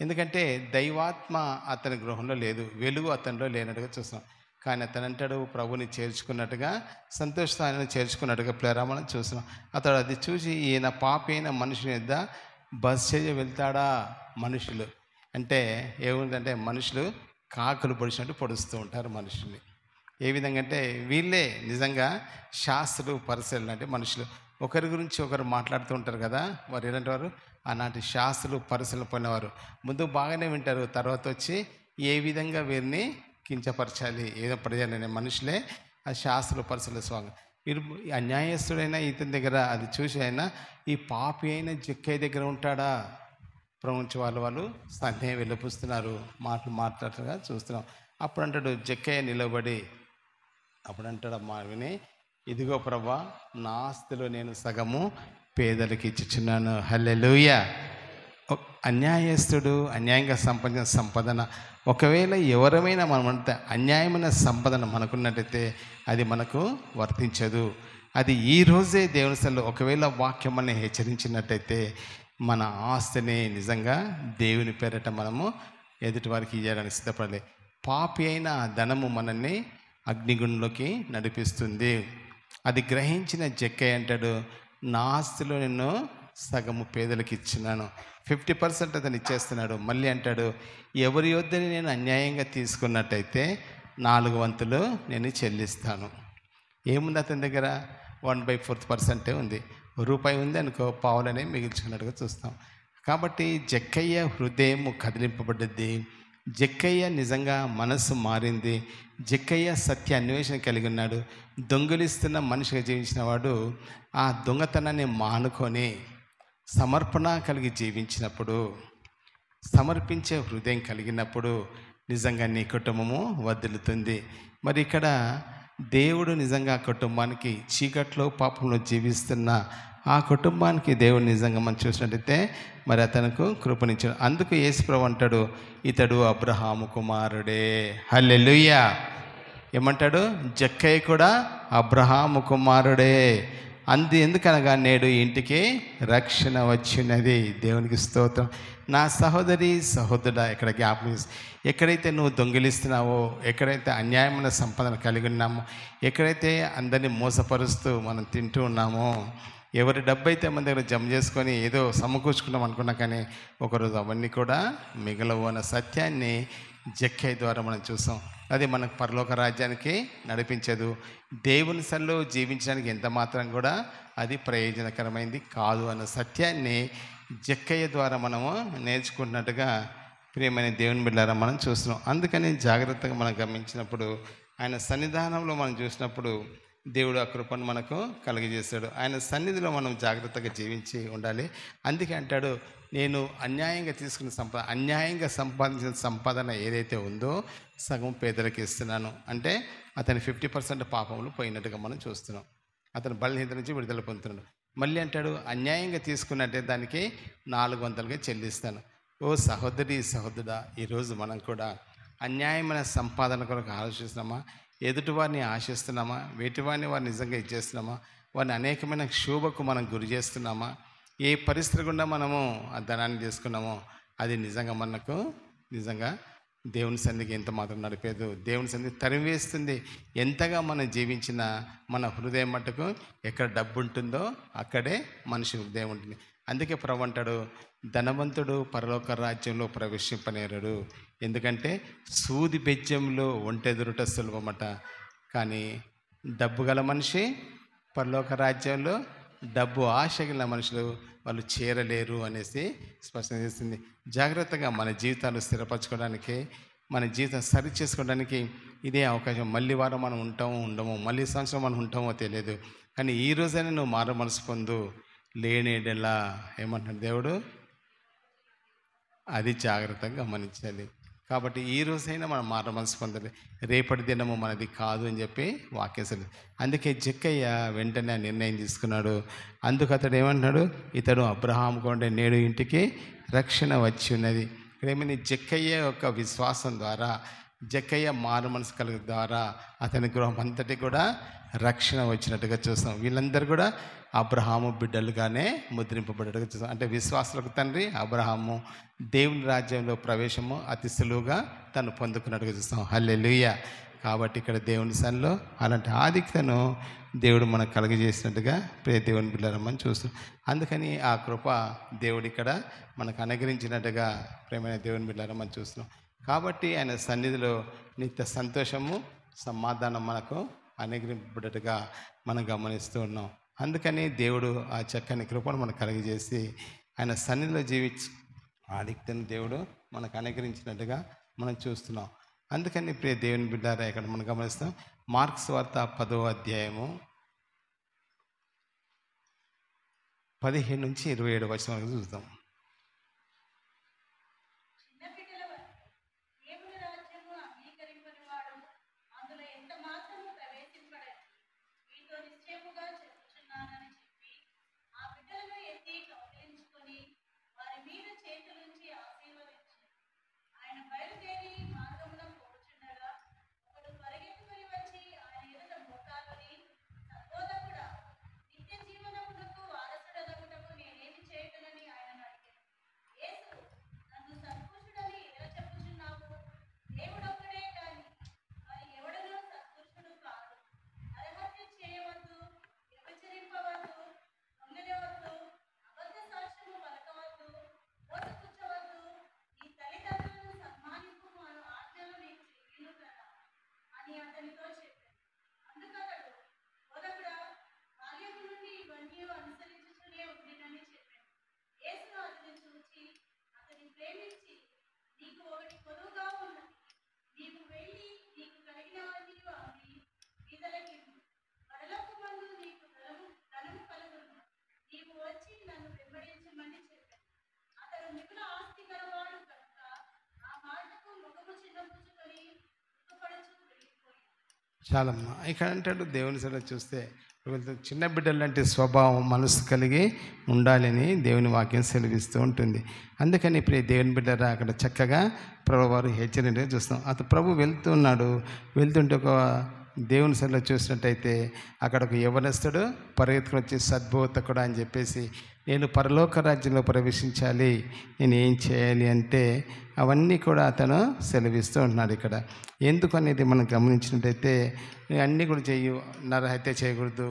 ఎందుకంటే దైవాత్మ అతని గృహంలో లేదు, వెలుగు అతనిలో లేనట్టుగా చూస్తున్నాం. కానీ అతను అంటాడు ప్రభుని చేర్చుకున్నట్టుగా, సంతోషాన్ని చేర్చుకున్నట్టుగా ప్రేరామని చూస్తున్నాం. అతడు అది చూసి ఈయన పాపి అయిన మనుషుని యొద్ద బస్సు వెళ్తాడా? మనుషులు అంటే ఏముందంటే మనుషులు కాకులు పొడిచినట్టు పొడుస్తూ ఉంటారు మనుషుల్ని. ఏ విధంగా అంటే వీళ్ళే నిజంగా శాస్త్రులు పరిశీలన అంటే మనుషులు ఒకరి గురించి ఒకరు మాట్లాడుతూ ఉంటారు కదా. వారు ఎలాంటి వారు? ఆనాటి శాస్త్రులు పరిశీలన పోయినవారు. ముందు బాగానే వింటారు, తర్వాత వచ్చి ఏ విధంగా వీరిని కించపరచాలి, ఏదో ప్రజలనే మనుషులే ఆ శాస్త్రులు పరిశీలన స్వాగతం. వీరు అన్యాయస్తుడైన ఇతని దగ్గర అది చూసి అయినా ఈ పాపి అయిన జక్కయ్య దగ్గర ఉంటాడా? ప్రపంచ వాళ్ళు సందేహం వెళ్ళిపుస్తున్నారు, మాట్లాడుతుగా చూస్తున్నాం. అప్పుడు అంటాడు జక్కయ్య నిలబడి, అప్పుడు అంటాడు అమ్మా విని, ఇదిగో ప్రభా, నా ఆస్తిలో నేను సగము పేదలకు ఇచ్చుచున్నాను. హల్లెలూయా. అన్యాయస్తుడు అన్యాయంగా సంపాదించిన సంపదన, ఒకవేళ ఎవరమైనా మనమంటే అన్యాయమైన సంపదన మనకున్నట్టయితే అది మనకు వర్తించదు. అది ఈరోజే దేవుని సన్నిధిలో ఒకవేళ వాక్యం అని హెచ్చరించినట్టయితే మన ఆస్తిని నిజంగా దేవుని పేరట మనము ఎదుటి వారికి ఇవ్వడానికి సిద్ధపడలే. పాపి అయిన ధనము మనల్ని అగ్నిగుండంలోకి నడిపిస్తుంది. అది గ్రహించిన జక్కయ్య అంటాడు, నా ఆస్తిలో నేను సగము పేదలకు ఇచ్చినాను. 50% అతను ఇచ్చేస్తున్నాడు. మళ్ళీ అంటాడు, ఎవరి యొద్దని నేను అన్యాయంగా తీసుకున్నట్టయితే 4 వంతులు నేను చెల్లిస్తాను. ఏముంది అతని దగ్గర? 1/4% ఉంది. రూపాయి ఉంది అనుకో, పావులనే మిగిల్చుకున్నట్టుగా చూస్తాం. కాబట్టి జక్కయ్య హృదయం కదిలింపబడ్డది. జక్కయ్య నిజంగా మనసు మారింది. జక్కయ్య సత్య అన్వేషణ కలిగి ఉన్నాడు. దొంగిలిస్తున్న మనిషిగా జీవించిన వాడు ఆ దొంగతనాన్ని మానుకొని సమర్పణ కలిగి జీవించినప్పుడు, సమర్పించే హృదయం కలిగినప్పుడు నిజంగా నీ కుటుంబము వర్ధిల్లుతుంది. మరి ఇక్కడ దేవుడు నిజంగా ఆ కుటుంబానికి, చీకట్లో పాపంలో జీవిస్తున్న ఆ కుటుంబానికి దేవుడు నిజంగా మనం చూసినట్టయితే మరి అతనికి కృపనిచ్చాడు. అందుకు యేసుప్రభువు అంటాడు, ఇతడు అబ్రహాము కుమారుడే. హల్లెలూయా. ఏమంటాడు? జక్కయ్య కూడా అబ్రహాము కుమారుడే. ఎందుకనగా నేడు ఇంటికి రక్షణ వచ్చినది. దేవునికి స్తోత్రం. నా సహోదరి సహోదరుడా, ఇక్కడ జ్ఞాపకం, ఎక్కడైతే నువ్వు దొంగిలిస్తున్నావో, ఎక్కడైతే అన్యాయమైన సంపదన కలిగి ఉన్నామో, ఎక్కడైతే అందరినీ మోసపరుస్తూ మనం తింటూ ఉన్నామో, ఎవరి డబ్బు అయితే మన దగ్గర జమ చేసుకొని ఏదో సమకూర్చుకున్నాం అనుకున్నా, కానీ ఒకరోజు అవన్నీ కూడా మిగలవు అన్న సత్యాన్ని జక్కయ్య ద్వారా మనం చూసాం. అది మనకు పరలోక రాజ్యానికి నడిపించదు. దేవుని సన్నిధిలో జీవించడానికి ఎంత మాత్రం కూడా అది ప్రయోజనకరమైంది కాదు అన్న సత్యాన్ని జక్కయ్య ద్వారా మనము నేర్చుకుంటున్నట్టుగా ప్రియమైన దేవుని బిడ్డలారా మనం చూస్తున్నాం. అందుకని జాగ్రత్తగా మనం గమనించినప్పుడు, ఆయన సన్నిధానంలో మనం చూసినప్పుడు దేవుడు ఆ కృపను మనకు కలిగజేశాడు. ఆయన సన్నిధిలో మనం జాగ్రత్తగా జీవించి ఉండాలి. అందుకే అంటాడు, నేను అన్యాయంగా తీసుకున్న అన్యాయంగా సంపాదించిన సంపాదన ఏదైతే ఉందో సగం పేదలకు ఇస్తున్నాను. అంటే అతని 50% పాపములు పోయినట్టుగా మనం చూస్తున్నాం. అతను బలహీనత నుంచి విడుదల పొందుతున్నాడు. మళ్ళీ అంటాడు, అన్యాయంగా తీసుకున్నట్టే దానికి 4 వంతులుగా చెల్లిస్తాను. ఓ సహోదరి సహోదరుడా, ఈరోజు మనం కూడా అన్యాయమైన సంపాదన కొరకు ఆలోచిస్తున్నామా? ఎదుటివారిని ఆశిస్తున్నామా? వారిని నిజంగా ఇచ్చేస్తున్నామా? వారిని అనేకమైన క్షోభకు మనం గురి చేస్తున్నామా? ఏ పరిస్థితి గుండా మనము ఆ ధనాన్ని చేసుకున్నామో అది నిజంగా మనకు నిజంగా దేవుని సన్నిధికి ఎంత మాత్రం నడిపేదు. దేవుని సన్నిధి తరివేస్తుంది. ఎంతగా మనం జీవించిన మన హృదయం మట్టుకు ఎక్కడ డబ్బు ఉంటుందో అక్కడే మనిషి హృదయం ఉంటుంది. అందుకే ప్రభు అంటాడు, ధనవంతుడు పరలోక రాజ్యంలో ప్రవేశింపనేరడు. ఎందుకంటే సూది బెజ్యంలో ఒంటెదురుట సులభమట, కానీ డబ్బు గల మనిషి పరలోక రాజ్యంలో డబ్బు ఆశ గల మనుషులు వాళ్ళు చేరలేరు అనేసి స్పష్టం చేస్తుంది. జాగ్రత్తగా మన జీవితాలు స్థిరపరచుకోవడానికి, మన జీవితం సరి చేసుకోవడానికి ఇదే అవకాశం. మళ్ళీ వారం మనం ఉంటామో ఉండమో, మళ్ళీ సంవత్సరం మనం ఉంటామో తెలియదు, కానీ ఈ రోజైనా నువ్వు మారు మనసు పొందు. లేనేడెలా ఏమంటున్నాడు దేవుడు, అది జాగ్రత్తగా గమనించాలి. కాబట్టి ఈ రోజైనా మనం మారు మనసు పొందాలి. రేపటి దినము మనది కాదు అని చెప్పి వాక్యం. అందుకే జక్కయ్య వెంటనే నిర్ణయం తీసుకున్నాడు. అందుకు అతడు ఏమంటున్నాడు, ఇతడు అబ్రహాము కొండే నేడు ఇంటికి రక్షణ వచ్చి ఉన్నది. ఇక్కడేమని జక్కయ్య యొక్క విశ్వాసం ద్వారా, జక్కయ్య మారు మనసు కలిగి ద్వారా అతని గృహం అంతటి కూడా రక్షణ వచ్చినట్టుగా చూస్తాం. వీళ్ళందరూ కూడా అబ్రహాము బిడ్డలుగానే ముద్రింపబడ్డట్టుగా చూస్తాం. అంటే విశ్వాసులకు తండ్రి అబ్రహాము దేవుని రాజ్యంలో ప్రవేశము అతి సులువుగా తను పొందుకున్నట్టుగా చూస్తాం. హల్లెలూయా. కాబట్టి ఇక్కడ దేవుని సన్నిధిలో అలాంటి ఆధిక్యతను దేవుడు మనకు కలుగజేసినట్టుగా ప్రియ దేవుని బిడ్డలమని చూస్తాం. అందుకని ఆ కృప దేవుడు ఇక్కడ మనకు అనుగ్రహించినట్టుగా ప్రేమైన దేవుని బిడ్డలమని చూస్తున్నాం. కాబట్టి ఆయన సన్నిధిలో నిత్య సంతోషము సమాధానం మనకు అనుగ్రహింపబడ్డట్టుగా మనం గమనిస్తూ ఉన్నాం. అందుకని దేవుడు ఆ చక్కని కృపను మనకు కలిగజేసి ఆయన సన్నిధిలో జీవించి ఆధిక్యతను దేవుడు మనకు అనుగ్రహించినట్టుగా మనం చూస్తున్నాం. అందుకని ప్రియ దేవుని బిడ్డారా ఇక్కడ మనం గమనిస్తాం. మార్క్స్ వార్త 10వ అధ్యాయము 15 నుంచి 27 వచనం వరకు చూద్దాం. చాలమ్మా. ఇక్కడ అంటాడు దేవుని సన్నిధిలో చూస్తే చిన్న బిడ్డలు లాంటి స్వభావం మనసు కలిగి ఉండాలని దేవుని వాక్యం సెలవిస్తూ ఉంటుంది. అందుకని ప్రియ దేవుని బిడ్డరా అక్కడ చక్కగా ప్రభు వారు హెచ్చరిక చూస్తాం. అతను ప్రభు వెళ్తుంటే ఒక దేవుని సన్నిధిలో చూసినట్టయితే అక్కడ ఒక యవనస్తుడు పరిగెత్తుకుని వచ్చి సద్బోధకుడు అని చెప్పేసి, నేను పరలోక రాజ్యంలో ప్రవేశించాలి, నేను ఏం చేయాలి అంటే అవన్నీ కూడా అతను సెలవిస్తూ ఉంటున్నాడు. ఇక్కడ ఎందుకు అనేది మనం గమనించినట్టయితే అన్నీ కూడా నరహత్య చేయకూడదు,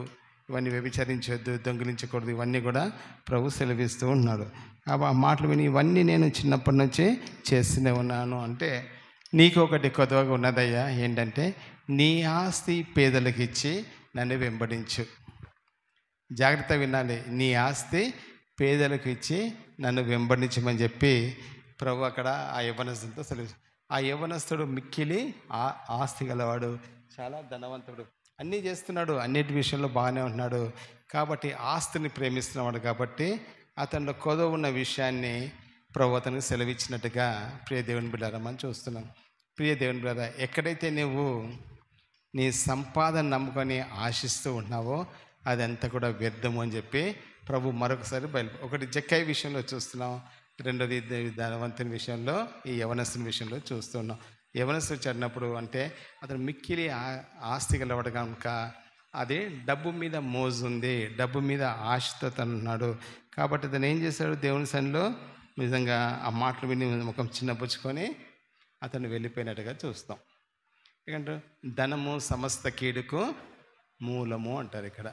ఇవన్నీ వ్యభిచరించవద్దు, దొంగిలించకూడదు, ఇవన్నీ కూడా ప్రభు సెలవిస్తూ ఉన్నాడు. ఆ మాటలు విని ఇవన్నీ నేను చిన్నప్పటి నుంచి చేస్తూనే ఉన్నాను అంటే, నీకు ఒకటి కొద్దిగా ఉన్నదయ్యా, ఏంటంటే నీ ఆస్తి పేదలకు ఇచ్చి నన్ను వెంబడించు. జాగ్రత్త వినాలి, నీ ఆస్తి పేదలకు ఇచ్చి నన్ను వెంబడించమని చెప్పి ప్రభు అక్కడ ఆ యవ్వనస్తుడితో సెలవు. ఆ యవ్వనస్తుడు మిక్కిలి ఆస్తి గలవాడు, చాలా ధనవంతుడు, అన్నీ చేస్తున్నాడు, అన్నిటి విషయంలో బాగానే ఉంటున్నాడు. కాబట్టి ఆస్తిని ప్రేమిస్తున్నాడు. కాబట్టి అతనిలో కొదవ ఉన్న విషయాన్ని ప్రభు అతనికి సెలవిచ్చినట్టుగా ప్రియ దేవుని బిడ్డరమని చూస్తున్నాం. ప్రియ దేవుని బిడ్డ, ఎక్కడైతే నువ్వు నీ సంపాదన నమ్ముకొని ఆశిస్తూ ఉంటున్నావో అదంతా కూడా వ్యర్థము అని చెప్పి ప్రభు మరొకసారి ఒకటి జక్కయ్య విషయంలో చూస్తున్నాం, రెండోది ధనవంతుని విషయంలో, ఈ యవనస్తుని విషయంలో చూస్తున్నాం. యవనస్తుడు చదివినప్పుడు అంటే అతను మిక్కిలి ఆస్తి గలవాడు కనుక అది డబ్బు మీద మోజు ఉంది, డబ్బు మీద ఆశతో తనున్నాడు. కాబట్టి అతను ఏం చేశాడు, దేవుని సన్నిధిలో నిజంగా ఆ మాటలు విని ముఖం చిన్నపుచ్చుకొని అతను వెళ్ళిపోయినట్టుగా చూస్తాం. ఎందుకంటే ధనము సమస్త కీడుకు మూలము అంటారు ఇక్కడ.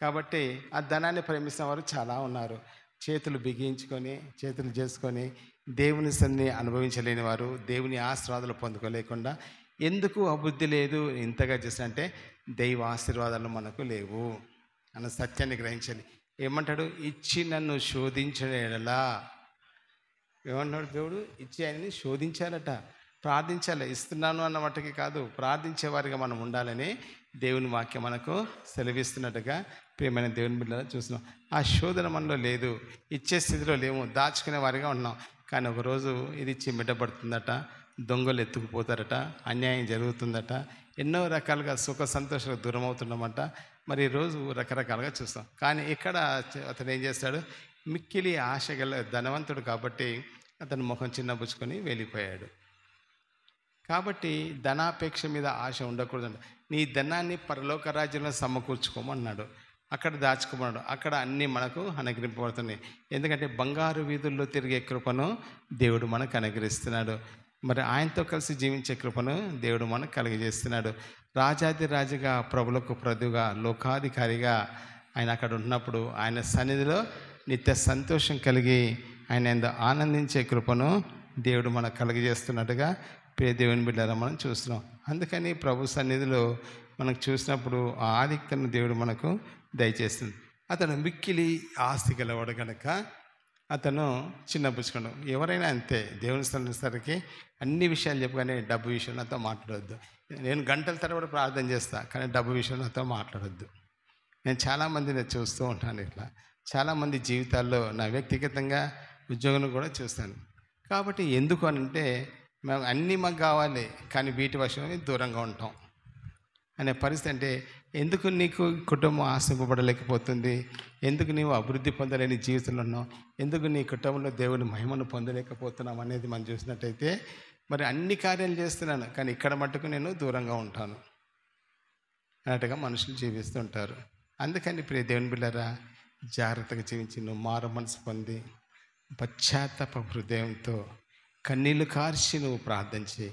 కాబట్టి ఆ ధనాన్ని ప్రేమిస్తున్న వారు చాలా ఉన్నారు. చేతులు బిగించుకొని చేతులు చేసుకొని దేవుని సన్ని అనుభవించలేని వారు, దేవుని ఆశీర్వాదాలు పొందుకోలేకుండా ఎందుకు అబుద్ధి లేదు ఇంతగా చేసినంటే దైవ ఆశీర్వాదాలు మనకు లేవు అన్న సత్యాన్ని గ్రహించాలి. ఏమంటాడు? ఇచ్చి నన్ను శోధించిన ఎడలా, ఏమంటాడు దేవుడు? ఇచ్చి ఆయనని శోధించాలట, ప్రార్థించాలి. ఇస్తున్నాను అన్న మట్టుకి కాదు, ప్రార్థించేవారిగా మనం ఉండాలని దేవుని వాక్యం మనకు సెలవిస్తున్నట్టుగా ప్రియమైన దేవుని బిడ్డలు చూస్తున్నాం. ఆ శోధన మనలో లేదు, ఇచ్చే స్థితిలో లేము, దాచుకునే వారిగా ఉన్నాం. కానీ ఒకరోజు ఇది చిమ్మెటపడుతుందట, దొంగలు ఎత్తుకుపోతారట, అన్యాయం జరుగుతుందట, ఎన్నో రకాలుగా సుఖ సంతోషాలకు దూరం అవుతున్నామట. మరి ఈరోజు రకరకాలుగా చూస్తాం. కానీ ఇక్కడ అతను ఏం చేస్తాడు? మిక్కిలి ఆశ గల ధనవంతుడు కాబట్టి అతను ముఖం చిన్నబుచ్చుకొని వెళ్ళిపోయాడు. కాబట్టి ధనాపేక్ష మీద ఆశ ఉండకూడదు. నీ ధనాన్ని పరలోక రాజ్యంలో సమకూర్చుకోమన్నాడు, అక్కడ దాచుకోమన్నాడు. అక్కడ అన్నీ మనకు అనుగ్రహింపబడుతున్నాయి. ఎందుకంటే బంగారు వీధుల్లో తిరిగే కృపను దేవుడు మనకు అనుగ్రహిస్తున్నాడు. మరి ఆయనతో కలిసి జీవించే కృపను దేవుడు మనకు కలిగజేస్తున్నాడు. రాజాది రాజుగా, ప్రభులకు ప్రభుగా, లోకాధికారిగా ఆయన అక్కడ ఉన్నప్పుడు ఆయన సన్నిధిలో నిత్య సంతోషం కలిగి ఆయన ఎంతో ఆనందించే కృపను దేవుడు మనకు కలిగజేస్తున్నట్టుగా ప్రియ దేవుని బిడ్డలారా మనం చూస్తున్నాం. అందుకని ప్రభు సన్నిధిలో మనకు చూసినప్పుడు ఆ ఆధిక్యతను దేవుడు మనకు దయచేస్తుంది. అతను మిక్కిలి ఆస్తి గలవాడు కనుక అతను చిన్నపుచ్చుకోడు. ఎవరైనా అంతే, దేవుని సరికి అన్ని విషయాలు చెప్పగానే డబ్బు విషయం నాతో మాట్లాడొద్దు. నేను గంటల తరబడి ప్రార్థన చేస్తాను, కానీ డబ్బు విషయం నాతో మాట్లాడొద్దు. నేను చాలామందిని చూస్తూ ఉంటాను. ఇట్లా చాలామంది జీవితాల్లో నా వ్యక్తిగతంగా ఉద్యోగం కూడా చూస్తాను. కాబట్టి ఎందుకు అనంటే మేము అన్నీ మాకు కావాలి, కానీ వీటి విషయమే దూరంగా ఉంటాం అనే పరిస్థితి. అంటే ఎందుకు నీకు కుటుంబం ఆశింపబడలేకపోతుంది, ఎందుకు నీవు అభివృద్ధి పొందలేని జీవితంలో ఉన్నావు, ఎందుకు నీ కుటుంబంలో దేవుని మహిమను పొందలేకపోతున్నాం అనేది మనం చూసినట్టయితే, మరి అన్ని కార్యాలు చేస్తున్నాను కానీ ఇక్కడ మట్టుకు నేను దూరంగా ఉంటాను అన్నట్టుగా మనుషులు జీవిస్తుంటారు. అందుకని ప్రియ దేవుని బిడ్డలారా, జాగ్రత్తగా జీవించి నువ్వు మారు మనసు పొంది పశ్చాత్తాప హృదయంతో కన్నీళ్లు కార్చి నువ్వు ప్రార్థించి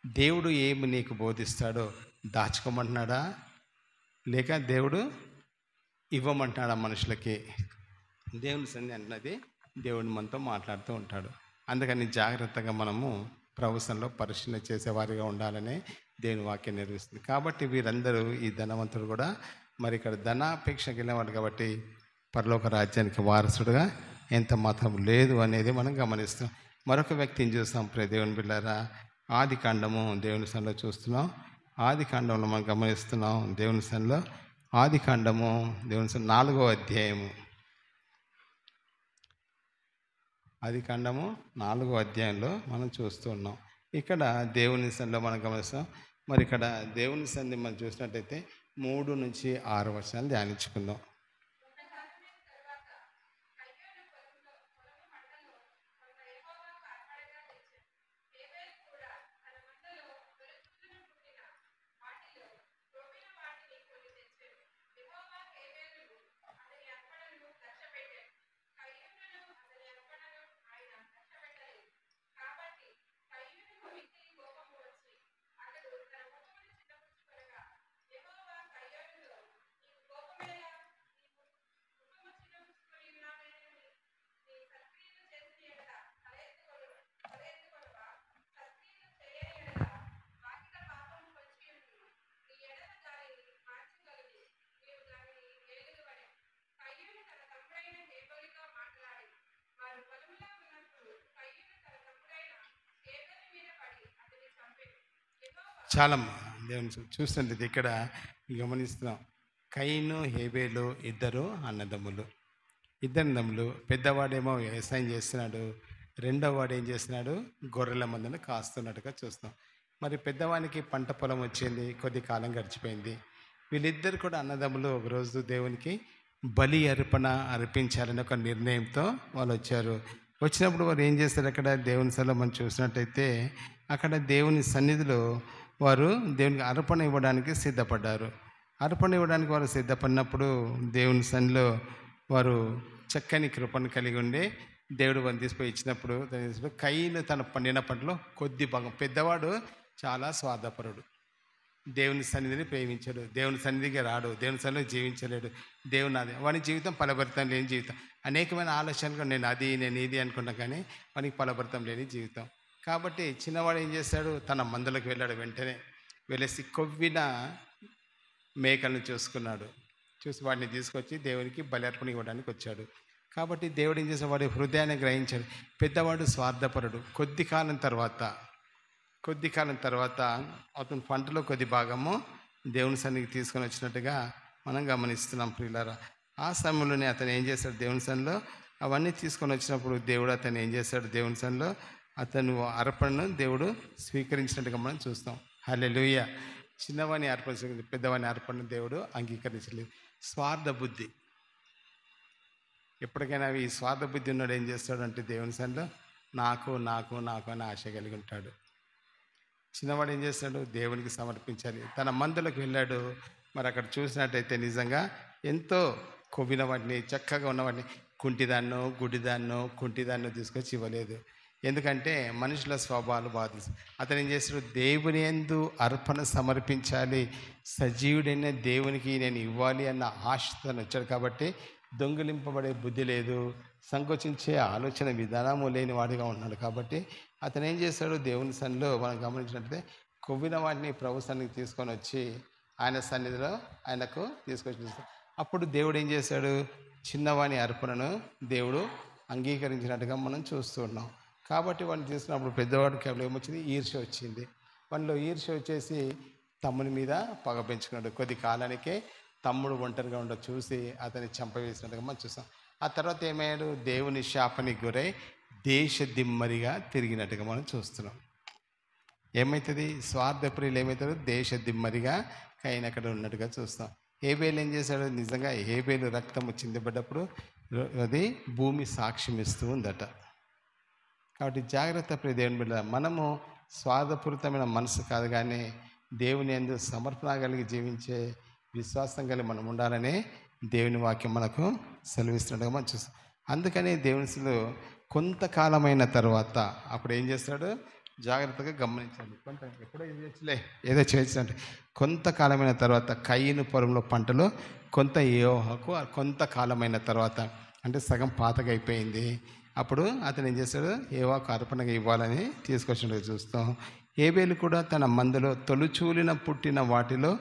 దేవుడు ఏమి నీకు బోధిస్తాడో దాచుకోమంటున్నాడా, లేక దేవుడు ఇవ్వమంటున్నాడా మనుషులకి? దేవుని సన్నిధి అన్నది దేవుడు మనతో మాట్లాడుతూ ఉంటాడు. అందుకని జాగ్రత్తగా మనము ప్రభుత్వంలో పరిశీలన చేసేవారిగా ఉండాలని దేవుని వాక్యం నిర్వహిస్తుంది. కాబట్టి వీరందరూ ఈ ధనవంతుడు కూడా మరి ఇక్కడ ధనాపేక్షకి వెళ్ళేవాడు కాబట్టి పరలోక రాజ్యానికి వారసుడుగా ఎంత మాత్రం లేదు అనేది మనం గమనిస్తాం. మరొక వ్యక్తిని చూస్తాం ప్రియ దేవుని బిడ్డలారా, ఆది కాండము దేవుని సన్నిధిలో చూస్తున్నాం. ఆది కాండంలో మనం గమనిస్తున్నాం. దేవుని సన్నిధిలో ఆది కాండము దేవుని సన్నిధి 4వ అధ్యాయము, ఆది కాండము 4వ అధ్యాయంలో మనం చూస్తూ ఉన్నాం. ఇక్కడ దేవుని సన్నిధిలో మనం గమనిస్తాం. మరి ఇక్కడ దేవుని సన్నిధి మనం చూసినట్టయితే 3 నుంచి 6 వచనాలు ధ్యానించుకుందాం. చాలా దేవుని చూస్తుంటే ఇక్కడ గమనిస్తున్నాం. కయీను హేబేలు ఇద్దరు అన్నదమ్ములు. పెద్దవాడేమో వ్యవసాయం చేస్తున్నాడు, రెండోవాడు ఏం చేస్తున్నాడు? గొర్రెల మందను కాస్తున్నట్టుగా చూస్తాం. మరి పెద్దవానికి పంట పొలం వచ్చింది, కొద్ది కాలం గడిచిపోయింది. వీళ్ళిద్దరు కూడా అన్నదమ్ములు ఒకరోజు దేవునికి బలి అర్పించాలని ఒక నిర్ణయంతో వాళ్ళు వచ్చారు. వచ్చినప్పుడు వారు ఏం చేస్తారు? అక్కడ దేవుని సన్నిధిలో మనం చూసినట్టయితే అక్కడ దేవుని సన్నిధిలో వారు దేవునికి అర్పణ ఇవ్వడానికి సిద్ధపడ్డారు. అర్పణ ఇవ్వడానికి వారు సిద్ధపడినప్పుడు దేవుని సన్నిధిలో వారు చక్కని కృపను కలిగి ఉండి దేవుడు వాడిని తీసుకుపోయి ఇచ్చినప్పుడు కయ్యను తన పండిన పంటలో కొద్ది భాగం, పెద్దవాడు చాలా స్వార్థపరుడు, దేవుని సన్నిధిని ప్రేమించాడు, దేవుని సన్నిధికి రాడు, దేవుని సన్నిధిని జీవించలేడు, దేవుని అది వాని జీవితం ఫలభరితం లేని జీవితం. అనేకమైన ఆలోచనలు నేను ఇది అనుకున్నా కానీ వానికి ఫలభరితం లేని జీవితం. కాబట్టి చిన్నవాడు ఏం చేశాడు, తన మందులకు వెళ్ళాడు. వెంటనే వెళ్ళేసి కొవ్విన మేకలను చూసి వాడిని తీసుకొచ్చి దేవునికి బలి అర్పణ ఇవ్వడానికి వచ్చాడు. కాబట్టి దేవుడు ఏం చేశాడు, వాడి హృదయాన్ని గ్రహించాడు. పెద్దవాడు స్వార్థపరుడు. కొద్ది కాలం తర్వాత అతని పంటలో కొద్ది భాగము దేవుని సన్నిధికి తీసుకొని వచ్చినట్టుగా మనం గమనిస్తున్నాం ప్రియులారా. ఆ సమయంలోనే అతను ఏం చేశాడు, దేవుని సన్నిధిలో అవన్నీ తీసుకొని వచ్చినప్పుడు దేవుడు అతను ఏం చేశాడు, దేవుని సన్నిధిలో అతను అర్పణను దేవుడు స్వీకరించినట్టుగా మనం చూస్తాం. హల్లెలూయా. చిన్నవాని అర్పణ, పెద్దవాని అర్పణను దేవుడు అంగీకరించలేదు. స్వార్థ బుద్ధి, ఎప్పటికైనా ఈ స్వార్థ బుద్ధి ఉన్నాడు ఏం చేస్తాడంటే దేవుని సన్నిధిలో నాకు నాకు నాకు అని ఆశ కలిగి ఉంటాడు. చిన్నవాడు ఏం చేస్తాడు, దేవునికి సమర్పించాలి. తన మందులకు వెళ్ళాడు. మరి అక్కడ చూసినట్టయితే నిజంగా ఎంతో కొవ్విన వాటిని, చక్కగా ఉన్నవాటిని, కుంటిదాన్నో తీసుకొచ్చి ఇవ్వలేదు. ఎందుకంటే మనుషుల స్వభావాలు బాధ. అతను ఏం చేస్తాడు, దేవుని యందు అర్పణ సమర్పించాలి, సజీవుడైన దేవునికి నేను ఇవ్వాలి అన్న ఆశతో వచ్చాడు. కాబట్టి దొంగిలింపబడే బుద్ధి లేదు, సంకోచించే ఆలోచన విధానము లేని వాడిగా ఉన్నాడు. కాబట్టి అతను ఏం చేశాడు, దేవుని సన్నిధిలో మనం గమనించినట్లయితే కొవ్విన వాటిని ప్రభు సన్నిధికి తీసుకొని వచ్చి ఆయన సన్నిధిలో ఆయనకు తీసుకొచ్చి, అప్పుడు దేవుడు ఏం చేశాడు, చిన్నవాని అర్పణను దేవుడు అంగీకరించినట్టుగా మనం చూస్తూ ఉన్నాం. కాబట్టి వాడిని తీసుకున్నప్పుడు పెద్దవాడు కేవలం ఏమొచ్చింది, ఈర్ష్య వచ్చింది. వాడిలో ఈర్ష్య వచ్చేసి తమ్ముని మీద పగ పెంచుకున్నాడు. కొద్ది కాలానికే తమ్ముడు ఒంటరిగా ఉండ చూసి అతన్ని చంపవేసినట్టుగా మనం చూస్తాం. ఆ తర్వాత ఏమయ్యాడు, దేవుని శాపానికి గురై దేశ దిమ్మరిగా తిరిగినట్టుగా మనం చూస్తున్నాం. ఏమవుతుంది, స్వార్థప్రియులు ఏమవుతాడు, దేశ దిమ్మరిగా కయ్యను అక్కడ ఉన్నట్టుగా చూస్తాం. హేబేలు ఏం చేశాడు, నిజంగా హేబేలు రక్తము చిందబడ్డప్పుడు అది భూమి సాక్ష్యం ఇస్తూ ఉందట. కాబట్టి జాగ్రత్త ప్రియ దేవుని బిడ్డ, మనము స్వార్థపూరితమైన మనసు కాదు కానీ దేవుని యందు సమర్పణ కలిగి జీవించే విశ్వాసం కలిగి మనం ఉండాలని దేవుని వాక్యం మనకు సెలవిస్తున్నట్టుగా మనం చూస్తాం. అందుకని దేవునిలో కొంతకాలమైన తర్వాత అప్పుడు ఏం చేస్తాడు, జాగ్రత్తగా గమనించాలి. ఎప్పుడో ఏదో చేయొచ్చులే. కొంతకాలమైన తర్వాత కయ్యను పొలంలో పంటలు కొంత యెహోవాకు, కొంతకాలమైన తర్వాత అంటే సగం పాతగా అయిపోయింది. అప్పుడు అతను ఏం చేస్తాడు, యెహోవాకు అర్పణగా ఇవ్వాలని తీసుకొచ్చినట్టుగా చూస్తాం. హేబేలు కూడా తన మందలో తొలుచూలిన పుట్టిన వాటిలో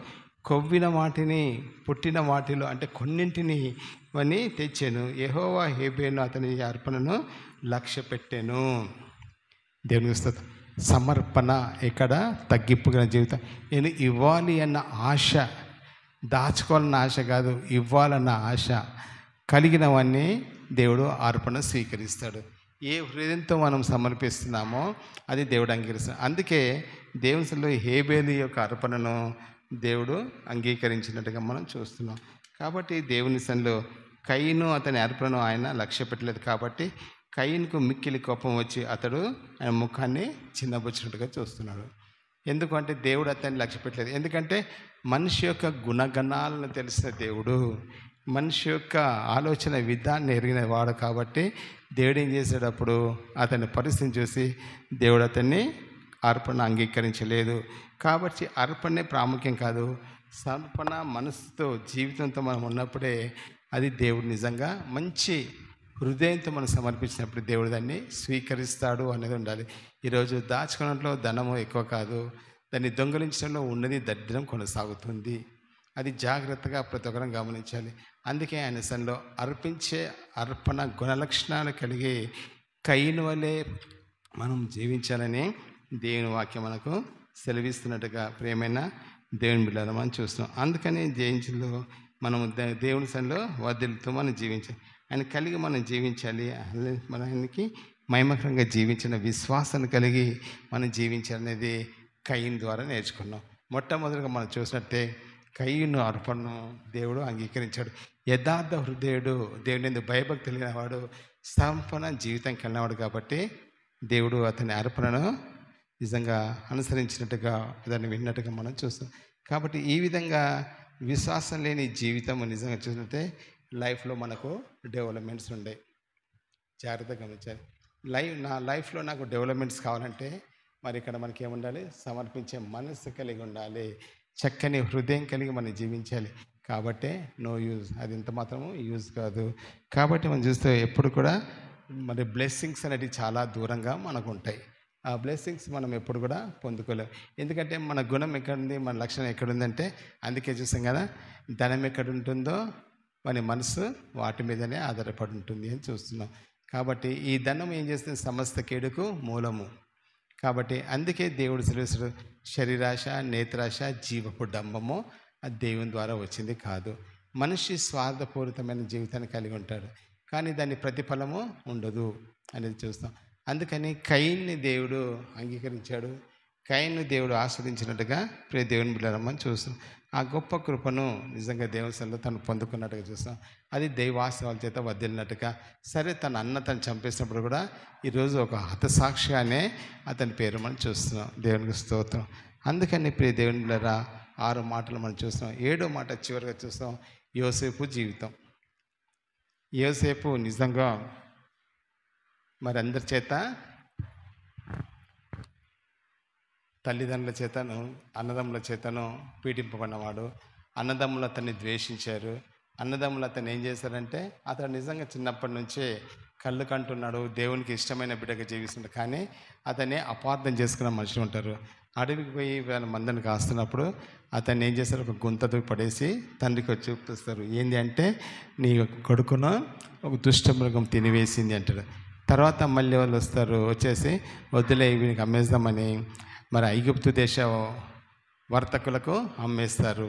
కొవ్విన వాటిని, పుట్టిన వాటిలో అంటే కొన్నింటిని అని తెచ్చాను. యెహోవా హేబేలు అతని అర్పణను లక్ష్య పెట్టాను. దేవుని స్తోత్రం. సమర్పణ ఇక్కడ తగ్గింపుగా జీవితం. నేను ఇవ్వాలి అన్న ఆశ, దాచుకోవాలన్న ఆశ కాదు, ఇవ్వాలన్న ఆశ కలిగినవన్నీ దేవుడు అర్పణ స్వీకరిస్తాడు. ఏ హృదయంతో మనం సమర్పిస్తున్నామో అది దేవుడు అంగీకరిస్తాడు. అందుకే దేవునిలో హేబేలు యొక్క అర్పణను దేవుడు అంగీకరించినట్టుగా మనం చూస్తున్నాం. కాబట్టి దేవుని సన్నిధిలో కయ్యను అతని అర్పణను ఆయన లక్ష్య పెట్టలేదు. కాబట్టి కయ్యనుకు మిక్కిలి కోపం వచ్చి అతడు ఆయన ముఖాన్ని చిన్నబుచ్చినట్టుగా చూస్తున్నాడు. ఎందుకంటే దేవుడు అతన్ని లక్ష్య పెట్టలేదు. ఎందుకంటే మనిషి యొక్క గుణగణాలను తెలిసిన దేవుడు, మనిషి యొక్క ఆలోచన విధాన్ని ఎరిగిన వాడు. కాబట్టి దేవుడు ఏం చేశాడు, అప్పుడు అతని పరిస్థితిని చూసి దేవుడు అతన్ని అర్పణ అంగీకరించలేదు. కాబట్టి అర్పణే ప్రాముఖ్యం కాదు, సమర్పణ మనసుతో జీవితంతో మనం ఉన్నప్పుడే అది దేవుడు నిజంగా మంచి హృదయంతో మనం సమర్పించినప్పుడు దేవుడు దాన్ని స్వీకరిస్తాడు అనేది ఉండాలి. ఈరోజు దాచుకున్నట్లో ధనము ఎక్కువ కాదు, దాన్ని దొంగలించడంలో ఉన్నది దరిద్రం కొనసాగుతుంది. అది జాగ్రత్తగా ప్రతి ఒక్కరం గమనించాలి. అందుకే ఆయన సన్నిధిలో అర్పించే అర్పణ గుణలక్షణాలు కలిగి కయ్యను వలె మనం జీవించాలని దేవుని వాక్యం మనకు సెలవిస్తున్నట్టుగా ప్రియమైన దేవుని బిడ్డలు మనం చూస్తున్నాం. అందుకని జయించులో మనం దేవుని సన్నిధిలో వర్ధిల్లుతూ మనం జీవించాలి, ఆయన కలిగి మనం జీవించాలి. మనకి మహిమకరంగా జీవించిన విశ్వాసాన్ని కలిగి మనం జీవించాలనేది కయ్యను ద్వారా నేర్చుకున్నాం. మొట్టమొదటిగా మనం చూసినట్టే కయ్యను అర్పణను దేవుడు అంగీకరించాడు. యథార్థ హృదయుడు, దేవుని ఎందుకు భయభక్తి కలిగినవాడు, సంపన్న జీవితం కలిగినవాడు. కాబట్టి దేవుడు అతని అర్పణను నిజంగా అనుసరించినట్టుగా, దాన్ని విన్నట్టుగా మనం చూస్తాం. కాబట్టి ఈ విధంగా విశ్వాసం లేని జీవితం నిజంగా చూసినట్టే లైఫ్లో మనకు డెవలప్మెంట్స్ ఉండే. జాగ్రత్తగా గమనించాలి. నా లైఫ్లో నాకు డెవలప్మెంట్స్ కావాలంటే మరి ఇక్కడ మనకి ఏముండాలి? సమర్పించే మనస్సు కలిగి ఉండాలి. చక్కని హృదయం కలిగి మనం జీవించాలి. కాబట్టే నో యూజ్, అది ఎంత మాత్రము యూజ్ కాదు. కాబట్టి మనం చూస్తే ఎప్పుడు కూడా మరి బ్లెస్సింగ్స్ అనేవి చాలా దూరంగా మనకు ఉంటాయి. ఆ బ్లెస్సింగ్స్ మనం ఎప్పుడు కూడా పొందుకోలేం. ఎందుకంటే మన గుణం ఎక్కడుంది, మన లక్షణం ఎక్కడుందంటే అందుకే చూసాం కదా, ధనం ఎక్కడుంటుందో మన మనసు వాటి మీదనే ఆధారపడి ఉంటుంది అని చూస్తున్నాం. కాబట్టి ఈ ధనం ఏం చేస్తుంది? సమస్త కేడుకు మూలము. కాబట్టి అందుకే దేవుడు సెలవిస్తాడు, శరీరాశ, నేత్రాశ, జీవపు డంబము అది దేవుని ద్వారా వచ్చింది కాదు. మనిషి స్వార్థపూరితమైన జీవితాన్ని కలిగి ఉంటాడు, కానీ దాని ప్రతిఫలము ఉండదు అనేది చూస్తాం. అందుకని కయీన్ని దేవుడు అంగీకరించాడు, కయీన్ను దేవుడు ఆస్వాదించినట్టుగా ప్రియ దేవుని బిడ్డలమ్మని చూస్తాం. ఆ గొప్ప కృపను నిజంగా దేవుని సన్నిధిలో తను పొందుకున్నట్టుగా చూస్తాం. అది దైవాస్తవాల చేత వదిలినట్టుగా. సరే, తన అన్న తను చంపేసినప్పుడు కూడా ఈరోజు ఒక హతసాక్షిగానే అతని పేరు మనం చూస్తున్నాం. దేవునికి స్తోత్రం. అందుకని ప్రియ దేవుని బిడ్డలారా 6 మాటలు మనం చూస్తాం. 7వ మాట చివరిగా చూస్తాం, యోసేపు జీవితం. యోసేపు నిజంగా మరి అందరి చేత, తల్లిదండ్రుల చేతను, అన్నదమ్ముల చేతను పీడింపబడినవాడు. అన్నదమ్ములు అతన్ని ద్వేషించారు. అన్నదమ్ములు అతన్ని ఏం చేశారంటే, అతను నిజంగా చిన్నప్పటి నుంచే కళ్ళు కంటున్నాడు, దేవునికి ఇష్టమైన బిడ్డగా జీవిస్తున్నాడు. కానీ అతన్ని అపార్థం చేసుకున్న మనుషులు ఉంటారు. అడవికి పోయి వాళ్ళ మందని కాస్తున్నప్పుడు అతన్ని ఏం చేస్తారు? ఒక గుంతతో పడేసి తండ్రికి వచ్చి చూపిస్తారు. ఏంటి అంటే, నీ కొడుకును ఒక దుష్ట మృగం తినివేసింది అంటాడు. తర్వాత మళ్ళీ వాళ్ళు వస్తారు, వచ్చేసి వద్దులే వీనికి అమ్మేద్దామని మరి ఐగుప్తు దేశ వర్తకులకు అమ్మేస్తారు.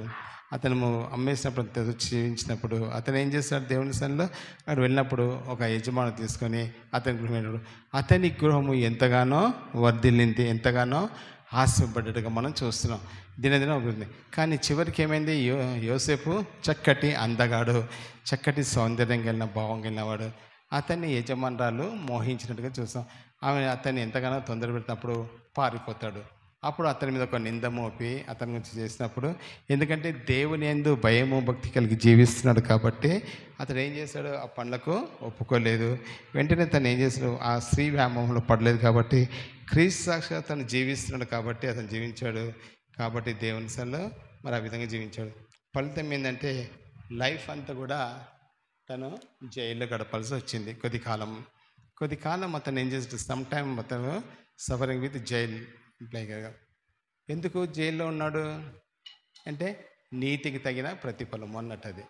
అతను అమ్మేసినప్పుడు జీవించినప్పుడు అతను ఏం చేస్తాడు? దేవుని సన్నిధిలో అక్కడ వెళ్ళినప్పుడు ఒక యజమాని తీసుకొని అతని గృహం వెళ్ళినప్పుడు అతని గృహము ఎంతగానో వర్ధిల్లింది, ఎంతగానో ఆశపడ్డట్టుగా మనం చూస్తున్నాం. దినదినం అభివృద్ధి. కానీ చివరికి ఏమైంది? యోసేపు చక్కటి అందగాడు, చక్కటి సౌందర్యం కలిగిన, భావం కలిగినవాడు. అతన్ని యజమానురాలు మోహించినట్టుగా చూస్తాం. ఆమె అతన్ని ఎంతగానో తొందర పెట్టినప్పుడు పారిపోతాడు. అప్పుడు అతని మీద ఒక నింద మోపి అతని గురించి చేసినప్పుడు, ఎందుకంటే దేవుని యందు భయము భక్తి కలిగి జీవిస్తున్నాడు కాబట్టి అతను ఏం చేశాడు? ఆ పనులకు ఒప్పుకోలేదు. వెంటనే తను ఏం చేశాడు? ఆ స్త్రీ వ్యామోహంలో పడలేదు కాబట్టి, క్రీస్తు సాక్షిగా తను జీవిస్తున్నాడు కాబట్టి అతను జీవించాడు. కాబట్టి దేవుని సన్నిధిలో మరి ఆ విధంగా జీవించాడు. ఫలితం ఏంటంటే లైఫ్ అంతా కూడా తను జైల్లో గడపాల్సి వచ్చింది. కొద్ది కాలం అతను ఏం చేస్తాడు? సమ్ టైమ్ అతను సఫరింగ్ విత్ జైల్ ఎంప్లాయీగా. ఎందుకు జైల్లో ఉన్నాడు అంటే, నీతికి తగిన ప్రతిఫలము అన్నట్టు. అది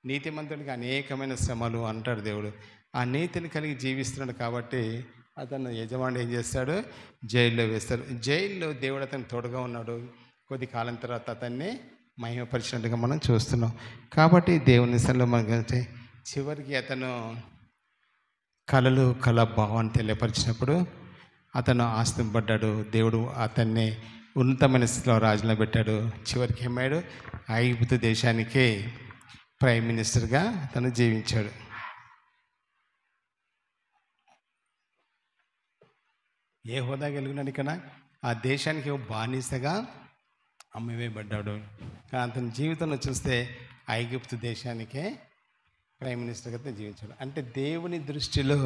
నీతిమంతుడికి అనేకమైన శ్రమలు అంటాడు దేవుడు. ఆ నీతిని కలిగి జీవిస్తున్నాడు కాబట్టి అతను యజమాని ఏం చేస్తాడు? జైల్లో వేస్తాడు. జైల్లో దేవుడు అతను తోడుగా ఉన్నాడు. కొద్ది కాలం తర్వాత అతన్ని మహిమపరిచినట్టుగా మనం చూస్తున్నాం. కాబట్టి దేవుని సన్నిధిలో మనకి చివరికి అతను కళ భావాన్ని తెలియపరిచినప్పుడు అతను ఆస్తింపడ్డాడు. దేవుడు అతన్ని ఉన్నతమైన స్థితిలో రాజులో పెట్టాడు. చివరికి ఏమాడు? ఐగుప్తు దేశానికే ప్రైమ్ మినిస్టర్గా అతను జీవించాడు. ఏ హోదా కలిగినాడు ఇక్కడ? ఆ దేశానికి బానిసగా అమ్మివేయబడ్డాడు. కానీ అతని జీవితంలో చూస్తే ఐగుప్తు దేశానికే ప్రైమ్ మినిస్టర్గా అతను జీవించాడు. అంటే దేవుని దృష్టిలో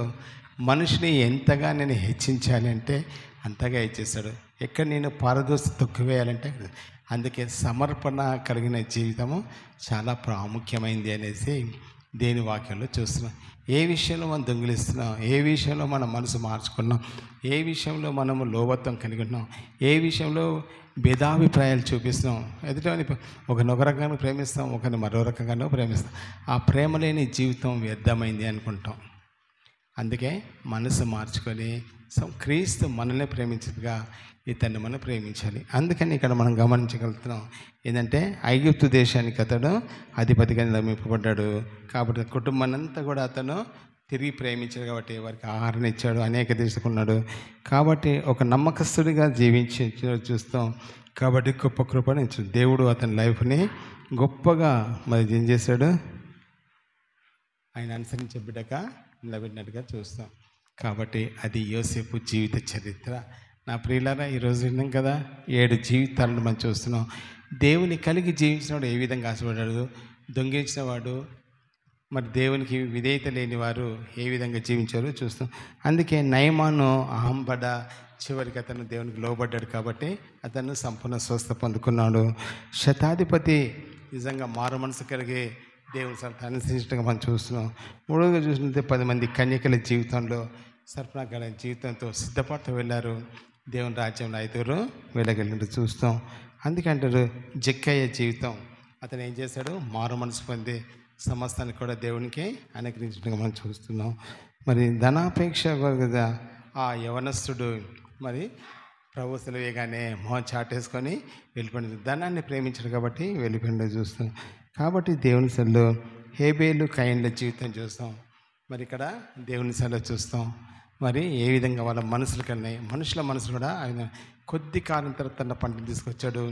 మనిషిని ఎంతగా నేను హెచ్చించాలి అంటే అంతగా హెచ్చిస్తాడు. ఎక్కడ నేను పారదోసి తొక్కివేయాలంటే అందుకే సమర్పణ కలిగిన జీవితము చాలా ప్రాముఖ్యమైంది అనేసి దేని వాక్యంలో చూస్తున్నాం. ఏ విషయంలో మనం దొంగిలిస్తున్నాం, ఏ విషయంలో మన మనసు మార్చుకున్నాం, ఏ విషయంలో మనము లోభత్వం కలిగి ఉన్నాం, ఏ విషయంలో భేదాభిప్రాయాలు చూపిస్తున్నాం. ఎదుటని ఒకరిని రకంగానూ ప్రేమిస్తాం, ఒకరిని మరో రకంగానూ ప్రేమిస్తాం. ఆ ప్రేమ లేని జీవితం వ్యర్థమైంది అనుకుంటాం. అందుకే మనసు మార్చుకొని క్రీస్తు మనల్ని ప్రేమించగా ఇతన్ని మనం ప్రేమించాలి. అందుకని ఇక్కడ మనం గమనించగలుగుతున్నాం ఏంటంటే, ఐగుప్తు దేశానికి అతడు అధిపతిగా నియమింపబడ్డాడు. కాబట్టి కుటుంబాన్ని అంతా కూడా అతను తిరిగి ప్రేమించాడు. కాబట్టి వారికి ఆహారం ఇచ్చాడు, అనేక తీసుకున్నాడు. కాబట్టి ఒక నమ్మకస్తుడిగా జీవించి చూస్తాం. కాబట్టి గొప్ప కృపను ఇచ్చాడు దేవుడు. అతని లైఫ్ని గొప్పగా మరి ఏం చేశాడు? ఆయన అనుసరించే బిడ్డగా నిలబెట్టినట్టుగా చూస్తాం. కాబట్టి అది యోసేపు జీవిత చరిత్ర. నా ప్రియులారా, ఈరోజు విన్నాం కదా, 7 జీవితాలను మనం చూస్తున్నాం. దేవుని కలిగి జీవించినవాడు ఏ విధంగా ఆశపడ్డాడు? దొంగిలించిన వాడు మరి దేవునికి విధేయత లేని వారు ఏ విధంగా జీవించారో చూస్తాం. అందుకే నయమాను అహంపడ చివరికి అతను దేవునికి లోబడ్డాడు కాబట్టి అతను సంపూర్ణ స్వస్థ పొందుకున్నాడు. శతాధిపతి నిజంగా మారు మనసు కలిగి దేవుని సరఫరా అనుసరించడం మనం చూస్తున్నాం. మూడోగా చూసినట్టే 10 మంది కన్యకల జీవితంలో సర్పణాల జీవితంతో సిద్ధపడుతూ వెళ్ళారు. దేవుని రాజ్యంలో 5 వెళ్ళగలిగినట్టు చూస్తాం. అందుకంటారు జక్కయ్య జీవితం, అతను ఏం చేశాడు, మారు మనసు పొంది సమస్తాన్ని కూడా దేవునికి అనుగ్రహించడం మనం చూస్తున్నాం. మరి ధనాపేక్ష కదా ఆ యవనస్తుడు మరి ప్రభు సెలవేగానే మొహం చాటేసుకొని వెళ్ళిపోయింది. ధనాన్ని ప్రేమించాడు కాబట్టి వెళ్ళిపోయింది చూస్తాం. కాబట్టి దేవుని సెల్లో హేబేలు కయన్ల జీవితం చూస్తాం. మరి ఇక్కడ దేవుని సెల్లో చూస్తాం మరి ఏ విధంగా వాళ్ళ మనసులు కన్నాయి. మనుషుల మనసులు కూడా ఆయన కొద్ది కాలం తర్వాత తన పంటను తీసుకొచ్చాడు.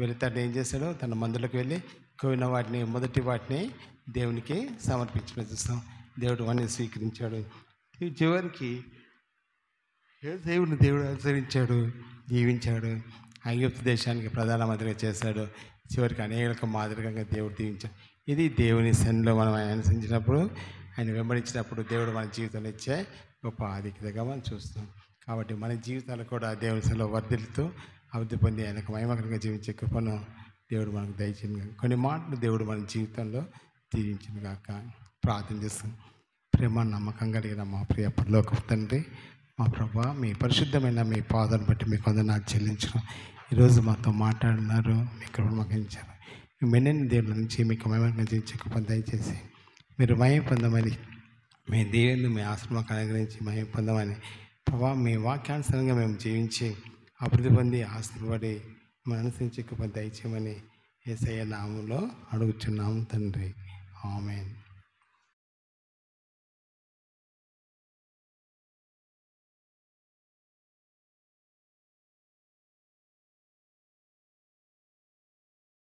వెళితే ఏం చేశాడు, తన మందులకు వెళ్ళి కోయిన వాటిని మొదటి వాటిని దేవునికి సమర్పించిన చూస్తాం. దేవుడు వాడిని స్వీకరించాడు. ఈ చివరికి దేవుడు అనుసరించాడు, జీవించాడు. ఐగుప్తు దేశానికి ప్రధానమంత్రిగా చేశాడు. చివరికి అనేక మాదిరిగా దేవుడు దీవించాడు. ఇది దేవుని సన్నిధిలో మనం ఆయన అనుసరించినప్పుడు, ఆయన వెంబడించినప్పుడు దేవుడు మన జీవితంలో ఇచ్చే గొప్ప ఆధిక్యతగా మనం చూస్తాం. కాబట్టి మన జీవితాలు కూడా దేవుని సన్నిధిలో వర్ధిల్లుతూ అభివృద్ధి పొంది ఆయనకు మహిమకరంగా జీవించే కృపను దేవుడు మనకు దయచేయను. కొన్ని మాటలు దేవుడు మన జీవితంలో దీవించిన గాక ప్రార్థన చేస్తాం. ప్రేమ నమ్మకం కలిగిన మా ప్రియ పరలోకపు తండ్రి, మా ప్రభా, మీ పరిశుద్ధమైన మీ పాదాన్ని బట్టి మీకు వందనాలు చెల్లించడం. ఈరోజు మాతో మాట్లాడినారు, మీ కృపను మాకు ఇచ్చారు. మీ మెన్నెన్ని దేవుళ్ళ నుంచి మీకు మహిమకరంగా జీవించే కృపను దయచేసి మీరు మహిమ పొందమని, మీ దేవుళ్ళు మీ ఆశ్రమకు అనుగ్రహించి మహిమ పొందమని ప్రభా, మీ వాక్యానుసారంగా మేము జీవించి అభివృద్ధి పొంది ఆశీర్వడి మన అనుసరించి కృపను దయచేయమని యేసయ్య నామంలో అడుగుచున్నాము తండ్రి. ఆమేన్.